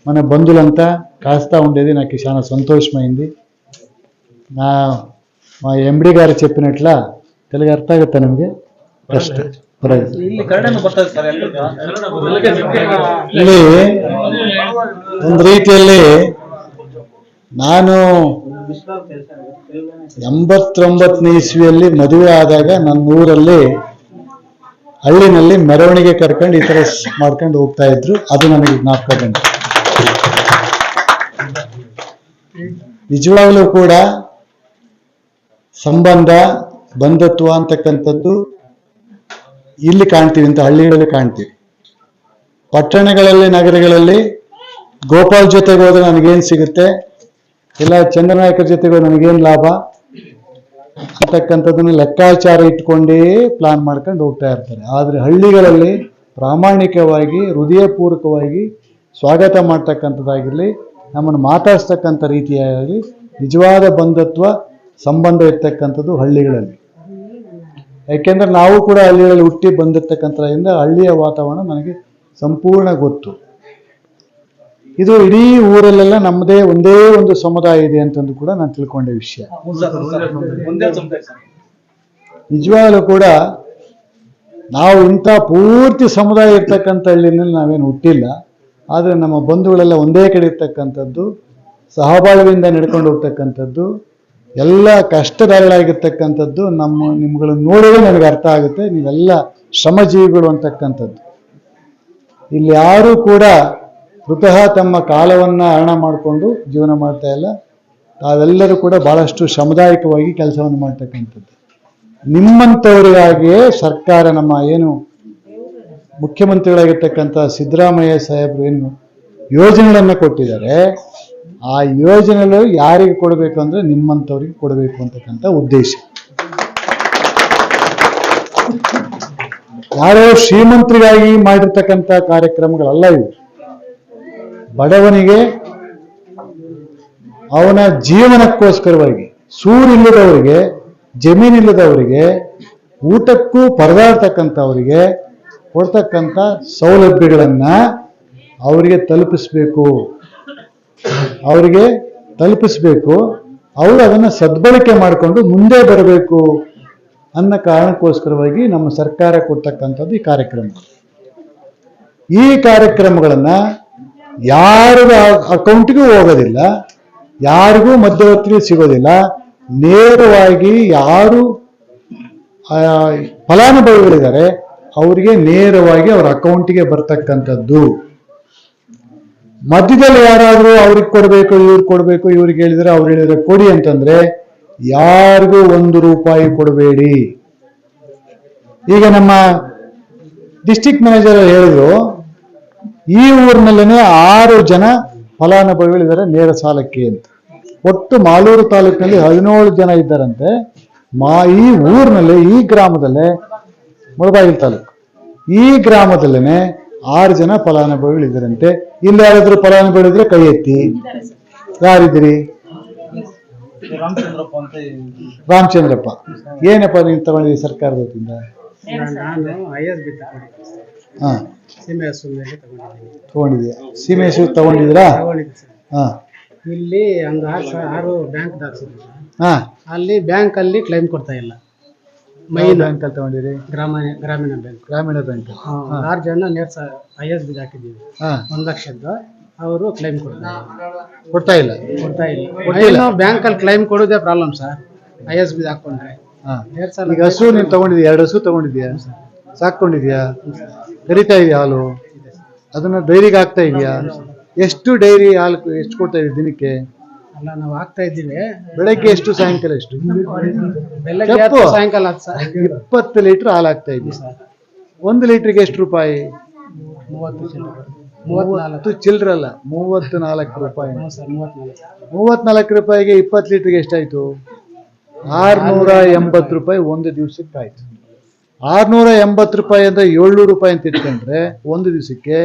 మన బంధువులంతా కాస్తా ఉండేది నాకు చాలా సంతోషమైంది. మా ఎండి గారు చెప్పినట్ల తెలుగు ಅರ್ಥ ಆಗುತ್ತೆ ನಮಗೆ ಅಷ್ಟೇ. ಇಲ್ಲಿ ಒಂದು ರೀತಿಯಲ್ಲಿ ನಾನು 89ನೇ ಇಸ್ವಿಯಲ್ಲಿ ಮದುವೆ ಆದಾಗ ನನ್ನ ಊರಲ್ಲಿ ಹಳ್ಳಿನಲ್ಲಿ ಮೆರವಣಿಗೆ ಕರ್ಕೊಂಡು ಈ ತರ ಮಾಡ್ಕೊಂಡು ಹೋಗ್ತಾ ಇದ್ರು. ಅದು ನನಗೆ ಜ್ಞಾಪಕ ಬಂತು. ನಿಜವಾಗ್ಲೂ ಕೂಡ ಸಂಬಂಧ, ಬಂಧುತ್ವ ಅಂತಕ್ಕಂಥದ್ದು ಇಲ್ಲಿ ಕಾಣ್ತೀವಿ, ಅಂತ ಹಳ್ಳಿಗಳಲ್ಲಿ ಕಾಣ್ತೀವಿ. ಪಟ್ಟಣಗಳಲ್ಲಿ, ನಗರಗಳಲ್ಲಿ ಗೋಪಾಲ್ ಜೊತೆಗೆ ಹೋದ್ರೆ ನನಗೇನು ಸಿಗುತ್ತೆ, ಇಲ್ಲ ಚಂದ್ರನಾಯಕರ ಜೊತೆಗೆ ಹೋದ್ರೆ ನನಗೇನು ಲಾಭ ಅಂತಕ್ಕಂಥದ್ದನ್ನು ಲೆಕ್ಕಾಚಾರ ಇಟ್ಕೊಂಡೇ ಪ್ಲಾನ್ ಮಾಡ್ಕೊಂಡು ಹೋಗ್ತಾ ಇರ್ತಾರೆ. ಆದರೆ ಹಳ್ಳಿಗಳಲ್ಲಿ ಪ್ರಾಮಾಣಿಕವಾಗಿ, ಹೃದಯಪೂರ್ವಕವಾಗಿ ಸ್ವಾಗತ ಮಾಡ್ತಕ್ಕಂಥದ್ದಾಗಿರಲಿ, ನಮ್ಮನ್ನು ಮಾತಾಡಿಸ್ತಕ್ಕಂಥ ರೀತಿಯಾಗಲಿ, ನಿಜವಾದ ಬಂಧುತ್ವ ಸಂಬಂಧ ಇರ್ತಕ್ಕಂಥದ್ದು ಹಳ್ಳಿಗಳಲ್ಲಿ. ಯಾಕೆಂದ್ರೆ ನಾವು ಕೂಡ ಹಳ್ಳಿಗಳಲ್ಲಿ ಹುಟ್ಟಿ ಬಂದಿರ್ತಕ್ಕಂಥದ್ರಿಂದ ಹಳ್ಳಿಯ ವಾತಾವರಣ ನನಗೆ ಸಂಪೂರ್ಣ ಗೊತ್ತು. ಇದು ಇಡೀ ಊರಲ್ಲೆಲ್ಲ ನಮ್ಮದೇ ಒಂದೇ ಒಂದು ಸಮುದಾಯ ಇದೆ ಅಂತಂದು ಕೂಡ ನಾನು ತಿಳ್ಕೊಂಡ ವಿಷಯ. ನಿಜವಾಗ್ಲೂ ಕೂಡ ನಾವು ಇಂಥ ಪೂರ್ತಿ ಸಮುದಾಯ ಇರ್ತಕ್ಕಂಥ ಹಳ್ಳಿನಲ್ಲಿ ನಾವೇನು ಹುಟ್ಟಿಲ್ಲ. ಆದರೆ ನಮ್ಮ ಬಂಧುಗಳೆಲ್ಲ ಒಂದೇ ಕಡೆ ಇರ್ತಕ್ಕಂಥದ್ದು, ಸಹಬಾಳ್ವೆಯಿಂದ ನಡ್ಕೊಂಡು ಹೋಗ್ತಕ್ಕಂಥದ್ದು, ಎಲ್ಲ ಕಷ್ಟದಾರಗಳಾಗಿರ್ತಕ್ಕಂಥದ್ದು ನಿಮ್ಗಳನ್ನು ನೋಡಿದ್ರೆ ನನಗೆ ಅರ್ಥ ಆಗುತ್ತೆ. ನೀವೆಲ್ಲ ಶ್ರಮಜೀವಿಗಳು ಅಂತಕ್ಕಂಥದ್ದು. ಇಲ್ಲಿ ಯಾರೂ ಕೂಡ ವೃತಃ ತಮ್ಮ ಕಾಲವನ್ನು ಹರಣ ಮಾಡಿಕೊಂಡು ಜೀವನ ಮಾಡ್ತಾ ಇಲ್ಲ. ತಾವೆಲ್ಲರೂ ಕೂಡ ಬಹಳಷ್ಟು ಶ್ರಮದಾಯಕವಾಗಿ ಕೆಲಸವನ್ನು ಮಾಡ್ತಕ್ಕಂಥದ್ದು. ನಿಮ್ಮಂಥವರಿಗಾಗಿಯೇ ಸರ್ಕಾರ, ನಮ್ಮ ಏನು ಮುಖ್ಯಮಂತ್ರಿಗಳಾಗಿರ್ತಕ್ಕಂಥ ಸಿದ್ದರಾಮಯ್ಯ ಸಾಹೇಬರು ಏನು ಯೋಜನೆಗಳನ್ನು ಕೊಟ್ಟಿದ್ದಾರೆ, ಆ ಯೋಜನೆಗಳು ಯಾರಿಗೆ ಕೊಡಬೇಕು ಅಂದ್ರೆ ನಿಮ್ಮಂಥವ್ರಿಗೆ ಕೊಡಬೇಕು ಅಂತಕ್ಕಂಥ ಉದ್ದೇಶ. ಯಾರೋ ಶ್ರೀಮಂತರಿಗಾಗಿ ಮಾಡಿರ್ತಕ್ಕಂಥ ಕಾರ್ಯಕ್ರಮಗಳಲ್ಲ ಇವು. ಬಡವನಿಗೆ ಅವನ ಜೀವನಕ್ಕೋಸ್ಕರವಾಗಿ, ಸೂರಿಲ್ಲದವರಿಗೆ, ಜಮೀನಿಲ್ಲದವರಿಗೆ, ಊಟಕ್ಕೂ ಪರದಾಡ್ತಕ್ಕಂಥವರಿಗೆ ಕೊಡ್ತಕ್ಕಂಥ ಸೌಲಭ್ಯಗಳನ್ನ ಅವರಿಗೆ ತಲುಪಿಸ್ಬೇಕು. ಅವರು ಅದನ್ನು ಸದ್ಬಳಕೆ ಮಾಡಿಕೊಂಡು ಮುಂದೆ ಬರಬೇಕು ಅನ್ನೋ ಕಾರಣಕ್ಕೋಸ್ಕರವಾಗಿ ನಮ್ಮ ಸರ್ಕಾರ ಕೊಡ್ತಕ್ಕಂಥದ್ದು ಈ ಕಾರ್ಯಕ್ರಮ. ಈ ಕಾರ್ಯಕ್ರಮಗಳನ್ನ ಯಾರಿಗೂ ಅಕೌಂಟ್ಗೂ ಹೋಗೋದಿಲ್ಲ, ಯಾರಿಗೂ ಮಧ್ಯವರ್ತಿಗಳು ಸಿಗೋದಿಲ್ಲ. ನೇರವಾಗಿ ಯಾರು ಫಲಾನುಭವಿಗಳಿದ್ದಾರೆ ಅವರಿಗೆ ನೇರವಾಗಿ ಅವರ ಅಕೌಂಟಿಗೆ ಬರ್ತಕ್ಕಂಥದ್ದು. ಮಧ್ಯದಲ್ಲಿ ಯಾರಾದರೂ ಅವ್ರಿಗೆ ಕೊಡಬೇಕು ಇವ್ರಿಗೆ ಹೇಳಿದ್ರೆ ಅವ್ರು ಹೇಳಿದ್ರೆ ಕೊಡಿ ಅಂತಂದ್ರೆ ಯಾರಿಗೂ 1 ರೂಪಾಯಿ ಕೊಡಬೇಡಿ. ಈಗ ನಮ್ಮ ಡಿಸ್ಟ್ರಿಕ್ಟ್ ಮ್ಯಾನೇಜರ್ ಹೇಳಿದ್ರು, ಈ ಊರಿನಲ್ಲೇನೆ 6 ಜನ ಫಲಾನುಭವಿಗಳಿದ್ದಾರೆ ನೇರ ಸಾಲಕ್ಕೆ ಅಂತ. ಒಟ್ಟು ಮಾಲೂರು ತಾಲೂಕಿನಲ್ಲಿ 17 ಜನ ಇದ್ದಾರಂತೆ. ಈ ಊರಿನಲ್ಲಿ, ಈ ಗ್ರಾಮದಲ್ಲೇ, ಮುಳಬಾಗಿಲು ತಾಲೂಕು, ಈ ಗ್ರಾಮದಲ್ಲೇನೆ 6 ಜನ ಫಲಾನುಭವಿಗಳಿದ್ದಾರಂತೆ. ಇಲ್ಲಿ ಯಾರಾದ್ರೂ ಫಲಾನುಭವಿಗಳಿದ್ರೆ ಕೈ ಎತ್ತಿ. ಯಾರಿದ್ದೀರಿ? ರಾಮಚಂದ್ರಪ್ಪ. ಏನಪ್ಪ ನೀವು ತಗೊಂಡಿದ್ದೀರಿ ಸರ್ಕಾರದ ವತಿಯಿಂದ? ಹಾ, ತಗೊಂಡಿದ್ಯಾ? ಸೀಮೆ ಹಸು ತಗೊಂಡಿದ್ದೀರಾ? ಹಾ. ಇಲ್ಲಿ ಒಂದು 6 ಬ್ಯಾಂಕ್ ದಾಖಲಿಸಿದ್ರು. ಹಾ, ಅಲ್ಲಿ ಬ್ಯಾಂಕ್ ಅಲ್ಲಿ ಕ್ಲೈಮ್ ಕೊಡ್ತಾ ಇಲ್ಲ. ಮೈನ್ ಬ್ಯಾಂಕ್ ಅಲ್ಲಿ ತಗೊಂಡಿರಿ? ಗ್ರಾಮೀಣ ಬ್ಯಾಂಕ್. ಗ್ರಾಮೀಣ ಬ್ಯಾಂಕ್. 6 ಜನ ನೇರ IS ಬಿಲ್ ಹಾಕಿದ್ದೀವಿ. ಹಾ, 1 ಲಕ್ಷದ್ದು. ಅವರು ಕ್ಲೈಮ್ ಕೊಡ್ತಾ ಇಲ್ಲ. ಬ್ಯಾಂಕ್ ಅಲ್ಲಿ ಕ್ಲೈಮ್ ಕೊಡೋದೇ ಪ್ರಾಬ್ಲಮ್ ಸರ್. IS ಬಿಲ್ ಹಾಕೊಂಡ್ರೆ. ಹಾ, ಈಗ ಹಸು ನೀನು ತಗೊಂಡಿದ್ಯಾ? 2 ಹಸು ತಗೊಂಡಿದ್ಯಾ? ಸಾಕೊಂಡಿದ್ಯಾ? ಕರಿತಾ ಇದೆಯಾ ಹಾಲು? ಅದನ್ನ ಡೈರಿಗೆ ಹಾಕ್ತಾ ಇದೆಯಾ? ಎಷ್ಟು ಡೈರಿ ಹಾಲು ಎಷ್ಟು ಕೊಡ್ತಾ ಇದೀವಿ ದಿನಕ್ಕೆ? ಅಲ್ಲ, ನಾವು ಹಾಕ್ತಾ ಇದ್ದೀವಿ. ಬೆಳಗ್ಗೆ ಎಷ್ಟು, ಸಾಯಂಕಾಲ ಎಷ್ಟು? ಬೆಳಗ್ಗೆ 10, ಸಾಯಂಕಾಲ 10 ಸರ್. 20 ಲೀಟರ್ ಹಾಲು ಹಾಕ್ತಾ ಇದ್ದೀವಿ. 1 ಲೀಟರ್ಗೆ ಎಷ್ಟು ರೂಪಾಯಿ? 30 ಚಿಲ್ಲರಲ್ಲ, 34 ರೂಪಾಯಿ. 34 ರೂಪಾಯಿಗೆ 20 ಲೀಟರ್ಗೆ ಎಷ್ಟಾಯ್ತು? 680 ರೂಪಾಯಿ ಒಂದು ದಿವಸಕ್ಕೆ ಆಯ್ತು. 680 ರೂಪಾಯಿ ಅಂದ್ರೆ 700 ರೂಪಾಯಿ ಅಂತ ಇಟ್ಕೊಂಡ್ರೆ ಒಂದು ದಿವಸಕ್ಕೆ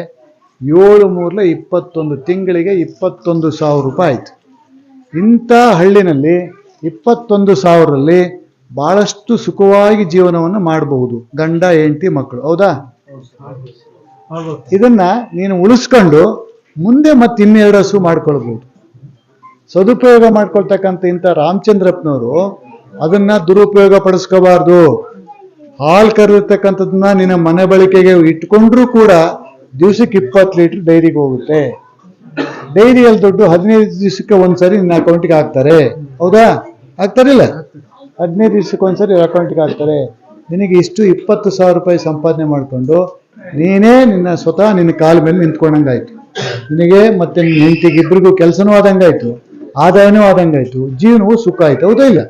7 ಮೂರ್ಲೆ 21, ತಿಂಗಳಿಗೆ 21,000 ರೂಪಾಯಿ ಆಯ್ತು. ಇಂಥ ಹಳ್ಳಿನಲ್ಲಿ 21,000ರಲ್ಲಿ ಬಹಳಷ್ಟು ಸುಖವಾಗಿ ಜೀವನವನ್ನು ಮಾಡಬಹುದು, ಗಂಡ ಹೆಂಡತಿ ಮಕ್ಕಳು. ಹೌದಾ? ಇದನ್ನ ನೀನು ಉಳಿಸ್ಕೊಂಡು ಮುಂದೆ ಮತ್ತೆ 2 ಹಸು ಮಾಡ್ಕೊಳ್ಬಹುದು. ಸದುಪಯೋಗ ಮಾಡ್ಕೊಳ್ತಕ್ಕಂಥ ಇಂಥ ರಾಮಚಂದ್ರಪ್ಪನವರು ಅದನ್ನ ದುರುಪಯೋಗ ಪಡಿಸ್ಕೋಬಾರ್ದು. ಹಾಲು ಕರೆದಿರ್ತಕ್ಕಂಥದ್ದನ್ನ ನಿನ್ನ ಮನೆ ಬಳಕೆಗೆ ಇಟ್ಕೊಂಡ್ರೂ ಕೂಡ ದಿವಸಕ್ಕೆ 20 ಲೀಟರ್ ಡೈರಿಗೆ ಹೋಗುತ್ತೆ. ಡೈರಿಯಲ್ಲಿ ದುಡ್ಡು 15 ದಿವಸಕ್ಕೆ ಒಂದ್ಸರಿ ನಿನ್ನ ಅಕೌಂಟಿಗೆ ಹಾಕ್ತಾರೆ. ಹೌದಾ? ಹಾಕ್ತಾರಿಲ್ಲ? 15 ದಿವಸಕ್ಕೆ ಒಂದ್ಸರಿ ಅಕೌಂಟಿಗೆ ಹಾಕ್ತಾರೆ. ನಿನಗೆ ಇಷ್ಟು 20,000 ರೂಪಾಯಿ ಸಂಪಾದನೆ ಮಾಡಿಕೊಂಡು ನೀನೇ ಸ್ವತಃ ನಿನ್ನ ಕಾಲ ಮೇಲೆ ನಿಂತ್ಕೊಂಡಂಗಾಯ್ತು. ನಿನಗೆ ಮತ್ತೆ ನಿನ್ನ ಹೆಂಡತಿಗೆ ಇಬ್ಬರಿಗೂ ಕೆಲಸನೂ ಆದಂಗಾಯ್ತು, ಆದಾಯನೂ ಆದಂಗಾಯ್ತು, ಜೀವನವೂ ಸುಖ ಆಯ್ತು. ಹೌದಾ ಇಲ್ಲ?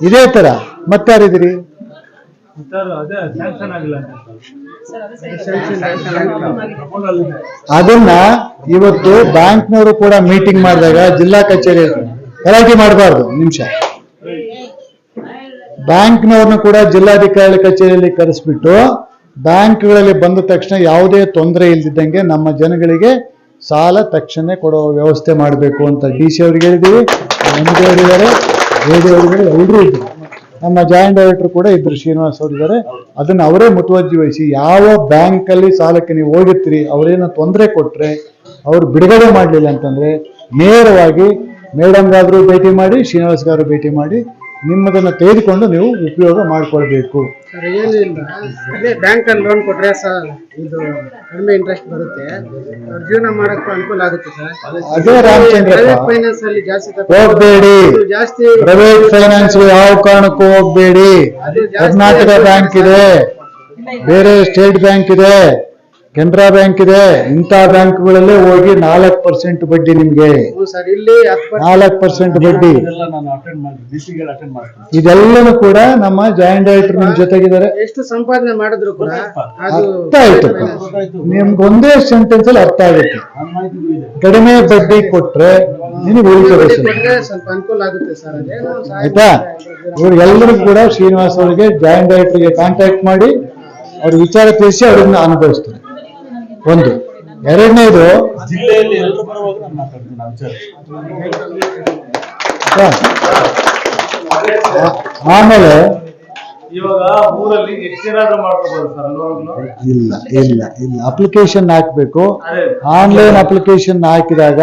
ಇದೇ ತರ ಮತ್ತಾರಿದ್ದೀರಿ? ಅದನ್ನ ಇವತ್ತು ಬ್ಯಾಂಕ್ನವರು ಕೂಡ ಮೀಟಿಂಗ್ ಮಾಡಿದಾಗ ಜಿಲ್ಲಾ ಕಚೇರಿ ಗಲಾಟೆ ಮಾಡಬಾರ್ದು. ನಿಮಿಷ, ಬ್ಯಾಂಕ್ನವ್ರನ್ನ ಕೂಡ ಜಿಲ್ಲಾಧಿಕಾರಿ ಕಚೇರಿಯಲ್ಲಿ ಕರೆಸ್ಬಿಟ್ಟು ಬ್ಯಾಂಕ್ಗಳಲ್ಲಿ ಬಂದ ತಕ್ಷಣ ಯಾವುದೇ ತೊಂದರೆ ಇಲ್ದಿದ್ದಂಗೆ ನಮ್ಮ ಜನಗಳಿಗೆ ಸಾಲ ತಕ್ಷಣ ಕೊಡೋ ವ್ಯವಸ್ಥೆ ಮಾಡಬೇಕು ಅಂತ DC ಅವ್ರಿಗೆ ಹೇಳಿದ್ದೀವಿ, MD ಅವರಿದ್ದಾರೆ, AD ಅವರಿದ್ದಾರೆ, ಎಲ್ಲರೂ ಇದ್ರು. ನಮ್ಮ ಜಾಯಿಂಟ್ ಡೈರೆಕ್ಟರ್ ಕೂಡ ಇದ್ರು, ಶ್ರೀನಿವಾಸ್ ಅವರಿದ್ದಾರೆ. ಅದನ್ನ ಅವರೇ ಮುತುವರ್ಜಿ ವಹಿಸಿ ಯಾವ ಬ್ಯಾಂಕಲ್ಲಿ ಸಾಲಕ್ಕೆ ನೀವು ಹೋಗಿರ್ತೀರಿ ಅವರೇನೋ ತೊಂದರೆ ಕೊಟ್ರೆ ಅವ್ರು ಬಿಡುಗಡೆ ಮಾಡಲಿಲ್ಲ ಅಂತಂದ್ರೆ ನೇರವಾಗಿ ಮೇಡಮ್ಗಾದ್ರೂ ಭೇಟಿ ಮಾಡಿ, ಶ್ರೀನಿವಾಸ್ಗಾದ್ರೂ ಭೇಟಿ ಮಾಡಿ ನಿಮ್ಮದನ್ನ ತೆಗೆದುಕೊಂಡು ನೀವು ಉಪಯೋಗ ಮಾಡ್ಕೊಳ್ಬೇಕು. ಸರ್ ಏನಿಲ್ಲ, ಅದೇ ಬ್ಯಾಂಕ್ ಅಲ್ಲಿ ಲೋನ್ ಕೊಟ್ರೆ ಸರ್ ಇದು ಕಡಿಮೆ ಇಂಟ್ರೆಸ್ಟ್ ಬರುತ್ತೆ, ಅವ್ರ ಜೀವನ ಮಾಡಕ್ಕೂ ಅನುಕೂಲ ಆಗುತ್ತೆ ಸರ್. ಅದೇ ರಾಮಚಂದ್ರಪ್ಪ, ಫೈನಾನ್ಸ್ ಅಲ್ಲಿ ಜಾಸ್ತಿ ಹೋಗ್ಬೇಡಿ, ಜಾಸ್ತಿ ಪ್ರೈವೇಟ್ ಫೈನಾನ್ಸ್ ಯಾವ ಕಾರಣಕ್ಕೂ ಹೋಗ್ಬೇಡಿ. ಕರ್ನಾಟಕ ಬ್ಯಾಂಕ್ ಇದೆ, ಬೇರೆ ಸ್ಟೇಟ್ ಬ್ಯಾಂಕ್ ಇದೆ, ಕೆನರಾ ಬ್ಯಾಂಕ್ ಇದೆ. ಇಂಥ ಬ್ಯಾಂಕ್ಗಳಲ್ಲೇ ಹೋಗಿ 4% ಬಡ್ಡಿ ನಿಮ್ಗೆ. ಸರ್ ಇಲ್ಲಿ 4% ಬಡ್ಡಿ. ಇದೆಲ್ಲನೂ ಕೂಡ ನಮ್ಮ ಜಾಯಿಂಟ್ ಡೈರೆಕ್ಟರ್ ನಿಮ್ ಜೊತೆಗಿದ್ದಾರೆ. ಎಷ್ಟು ಸಂಪಾದನೆ ಮಾಡಿದ್ರು ಕೂಡ ಅರ್ಥ ಆಯ್ತು, ನಿಮ್ಗೆ ಒಂದೇ ಸೆಂಟೆನ್ಸ್ ಅಲ್ಲಿ ಅರ್ಥ ಆಗುತ್ತೆ. ಕಡಿಮೆ ಬಡ್ಡಿ ಕೊಟ್ರೆ ನಿನಗೆ ಉಳಿತದೆ ಸ್ವಲ್ಪ ಅನುಕೂಲ ಆಗುತ್ತೆ ಸರ್. ಅದೇನು ಆಯ್ತಾ? ಇವ್ರಿಗೆಲ್ಲರೂ ಕೂಡ ಶ್ರೀನಿವಾಸ್ ಅವರಿಗೆ ಜಾಯಿಂಟ್ ಡೈರೆಕ್ಟರ್ಗೆ ಕಾಂಟ್ಯಾಕ್ಟ್ ಮಾಡಿ ಅವ್ರ ವಿಚಾರ ತಿಳಿಸಿ ಅವ್ರನ್ನ ಅನುಭವಿಸ್ತಾರೆ. ಒಂದು. ಎರಡನೇದು, ಜಿಲ್ಲೆಯಲ್ಲಿ ಎಲ್ಲರೂ ಬರುವಾಗ ನಾನು ಮಾತಾಡ್ತೀನಿ ಆಮೇಲೆ ಇವಾಗ ಊರಲ್ಲಿ ಎಷ್ಟೇನಾದ್ರೂ ಮಾಡ್ಕೋಬಹುದು ಸರ್ ಲೋನ್? ಇಲ್ಲ ಇಲ್ಲ ಇಲ್ಲ, ಅಪ್ಲಿಕೇಶನ್ ಹಾಕ್ಬೇಕು. ಆನ್ಲೈನ್ ಅಪ್ಲಿಕೇಶನ್ ಹಾಕಿದಾಗ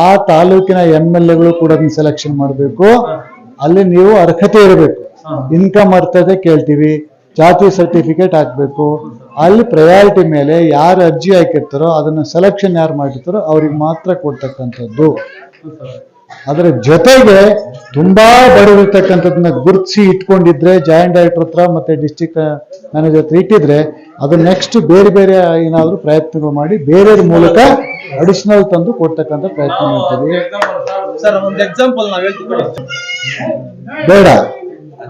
ಆ ತಾಲೂಕಿನ MLAಗಳು ಕೂಡ ಸೆಲೆಕ್ಷನ್ ಮಾಡಬೇಕು. ಅಲ್ಲಿ ನೀವು ಅರ್ಹತೆ ಇರಬೇಕು. ಇನ್ಕಮ್ ಅರ್ಹತೆ ಕೇಳ್ತೀವಿ, ಜಾತಿ ಸರ್ಟಿಫಿಕೇಟ್ ಹಾಕ್ಬೇಕು. ಅಲ್ಲಿ ಪ್ರಯಾರಿಟಿ ಮೇಲೆ ಯಾರು ಅರ್ಜಿ ಹಾಕಿರ್ತಾರೋ ಅದನ್ನ ಸೆಲೆಕ್ಷನ್ ಯಾರು ಮಾಡಿರ್ತಾರೋ ಅವ್ರಿಗೆ ಮಾತ್ರ ಕೊಡ್ತಕ್ಕಂಥದ್ದು. ಅದರ ಜೊತೆಗೆ ತುಂಬಾ ಬಡವಿರ್ತಕ್ಕಂಥದ್ದನ್ನ ಗುರುತಿಸಿ ಇಟ್ಕೊಂಡಿದ್ರೆ ಜಾಯಿಂಟ್ ಡೈರೆಕ್ಟರ್ ಹತ್ರ ಮತ್ತೆ ಡಿಸ್ಟ್ರಿಕ್ಟ್ ಮ್ಯಾನೇಜರ್ ಹತ್ರ ಇಟ್ಟಿದ್ರೆ ಅದು ನೆಕ್ಸ್ಟ್ ಬೇರೆ ಬೇರೆ ಏನಾದ್ರು ಪ್ರಯತ್ನಗಳು ಮಾಡಿ ಬೇರೆಯವ್ರ ಮೂಲಕ ಅಡಿಷನಲ್ ತಂದು ಕೊಡ್ತಕ್ಕಂಥ ಪ್ರಯತ್ನ ಮಾಡ್ತೀವಿ. ಸರ್ ಒಂದು ಎಕ್ಸಾಂಪಲ್ ನಾವು ಹೇಳ್ತೀವಿ. ಬೇಡ,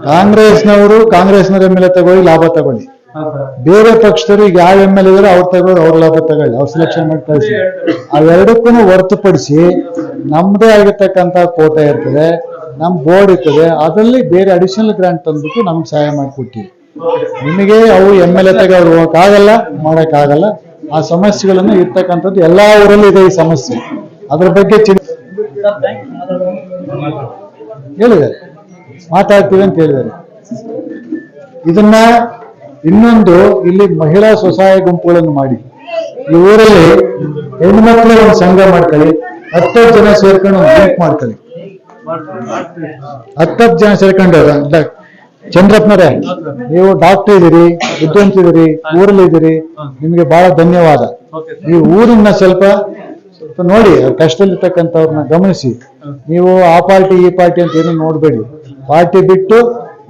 ಕಾಂಗ್ರೆಸ್ನವರು ಕಾಂಗ್ರೆಸ್ನವ್ರ ಎಮ್ ಎಲ್ ಎ ತಗೊಳ್ಳಿ, ಲಾಭ ತಗೊಳ್ಳಿ. ಬೇರೆ ಪಕ್ಷದವರು ಈಗ ಯಾವ ಎಮ್ ಎಲ್ ಎ ಇದಾರೆ ಅವ್ರು ತಗೊಳ್ಳಿ, ಅವ್ರ ಲಾಭ ತಗೊಳ್ಳಿ, ಅವ್ರು ಸೆಲೆಕ್ಷನ್ ಮಾಡಿ ಕಳಿಸಿ. ಅವೆರಡಕ್ಕೂ ಹೊರತುಪಡಿಸಿ ನಮ್ದೇ ಆಗಿರ್ತಕ್ಕಂಥ ಕೋಟೆ ಇರ್ತದೆ, ನಮ್ ಬೋರ್ಡ್ ಇರ್ತದೆ, ಅದರಲ್ಲಿ ಬೇರೆ ಅಡಿಷನಲ್ ಗ್ರಾಂಟ್ ತಂದ್ಬಿಟ್ಟು ನಮ್ಗೆ ಸಹಾಯ ಮಾಡಿಕೊಟ್ಟಿವಿ. ನಿಮಗೆ ಅವು ಎಮ್ ಎಲ್ ಎ ತಗ ಅವ್ರು ಹೋಗಕ್ಕಾಗಲ್ಲ, ಮಾಡಕ್ಕಾಗಲ್ಲ. ಆ ಸಮಸ್ಯೆಗಳನ್ನು ಇರ್ತಕ್ಕಂಥದ್ದು ಎಲ್ಲಾ ಊರಲ್ಲೂ ಇದೆ ಈ ಸಮಸ್ಯೆ. ಅದ್ರ ಬಗ್ಗೆ ಹೇಳಿದ್ದಾರೆ, ಮಾತಾಡ್ತೀವಿ ಅಂತ ಹೇಳಿದ್ದಾರೆ. ಇದನ್ನ ಇನ್ನೊಂದು ಇಲ್ಲಿ ಮಹಿಳಾ ಸ್ವಸಹಾಯ ಗುಂಪುಗಳನ್ನು ಮಾಡಿ ಈ ಊರಲ್ಲಿ ಹೆಣ್ಮಕ್ಳು ಒಂದು ಸಂಘ ಮಾಡ್ಕೊಳ್ಳಿ, 10 ಜನ ಸೇರ್ಕೊಂಡು ಒಂದು ಗ್ರೂಪ್ ಮಾಡ್ಕೊಳ್ಳಿ. 10 ಜನ ಸೇರ್ಕೊಂಡು ಚಂದ್ರಪ್ಪನರೇ, ನೀವು ಡಾಕ್ಟರ್ ಇದೀರಿ, ವಿದ್ವಾಂಸಿದಿರಿ, ಊರಲ್ಲಿ ಇದ್ದೀರಿ, ನಿಮ್ಗೆ ಬಹಳ ಧನ್ಯವಾದ. ಈ ಊರನ್ನ ಸ್ವಲ್ಪ ನೋಡಿ, ಕಷ್ಟದಲ್ಲಿರ್ತಕ್ಕಂಥವ್ರನ್ನ ಗಮನಿಸಿ. ನೀವು ಆ ಪಾರ್ಟಿ ಈ ಪಾರ್ಟಿ ಅಂತ ಏನು ನೋಡ್ಬೇಡಿ. ಪಾರ್ಟಿ ಬಿಟ್ಟು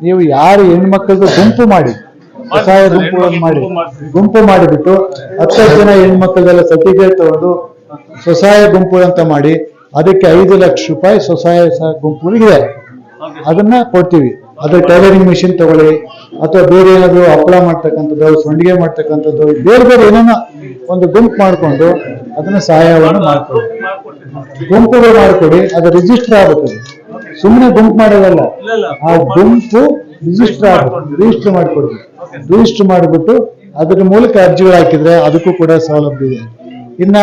ನೀವು ಯಾರು ಹೆಣ್ಮಕ್ಳದ್ದು ಗುಂಪು ಮಾಡಿ, ಸ್ವಸಹಾಯ ಗುಂಪು ಮಾಡಿಬಿಟ್ಟು 10 ಜನ ಹೆಣ್ಮಕ್ಳದೆಲ್ಲ ಸರ್ಟಿಫಿಕೇಟ್ ತಗೊಂಡು ಸ್ವಸಹಾಯ ಗುಂಪು ಅಂತ ಮಾಡಿ ಅದಕ್ಕೆ 5 ಲಕ್ಷ ರೂಪಾಯಿ ಸ್ವಸಹಾಯ ಗುಂಪುಗಳಿದೆ, ಅದನ್ನ ಕೊಡ್ತೀವಿ. ಅದು ಟೈಲರಿಂಗ್ ಮಿಷಿನ್ ತಗೊಳ್ಳಿ, ಅಥವಾ ಬೇರೆ ಏನಾದ್ರು ಹಪ್ಪಳ ಮಾಡ್ತಕ್ಕಂಥದ್ದು, ಸಂಡಿಗೆ ಮಾಡ್ತಕ್ಕಂಥದ್ದು, ಬೇರೆ ಬೇರೆ ಏನೇನೋ ಒಂದು ಗುಂಪು ಮಾಡಿಕೊಂಡು ಅದನ್ನ ಸಹಾಯವನ್ನು ಮಾಡ್ಕೊಡಿ, ಗುಂಪುಗಳು ಮಾಡ್ಕೊಡಿ. ಅದು ರಿಜಿಸ್ಟರ್ ಆಗುತ್ತದೆ, ಸುಮ್ಮನೆ ಗುಂಪು ಮಾಡೋದಲ್ಲ. ಆ ಗುಂಪು ರಿಜಿಸ್ಟರ್ ಆಗುತ್ತೆ, ರಿಜಿಸ್ಟರ್ ಮಾಡಿಕೊಡ್ಬೇಕು. ರಿಜಿಸ್ಟರ್ ಮಾಡಿಬಿಟ್ಟು ಅದ್ರ ಮೂಲಕ ಅರ್ಜಿಗಳು ಹಾಕಿದ್ರೆ ಅದಕ್ಕೂ ಕೂಡ ಸೌಲಭ್ಯ ಇದೆ. ಇನ್ನ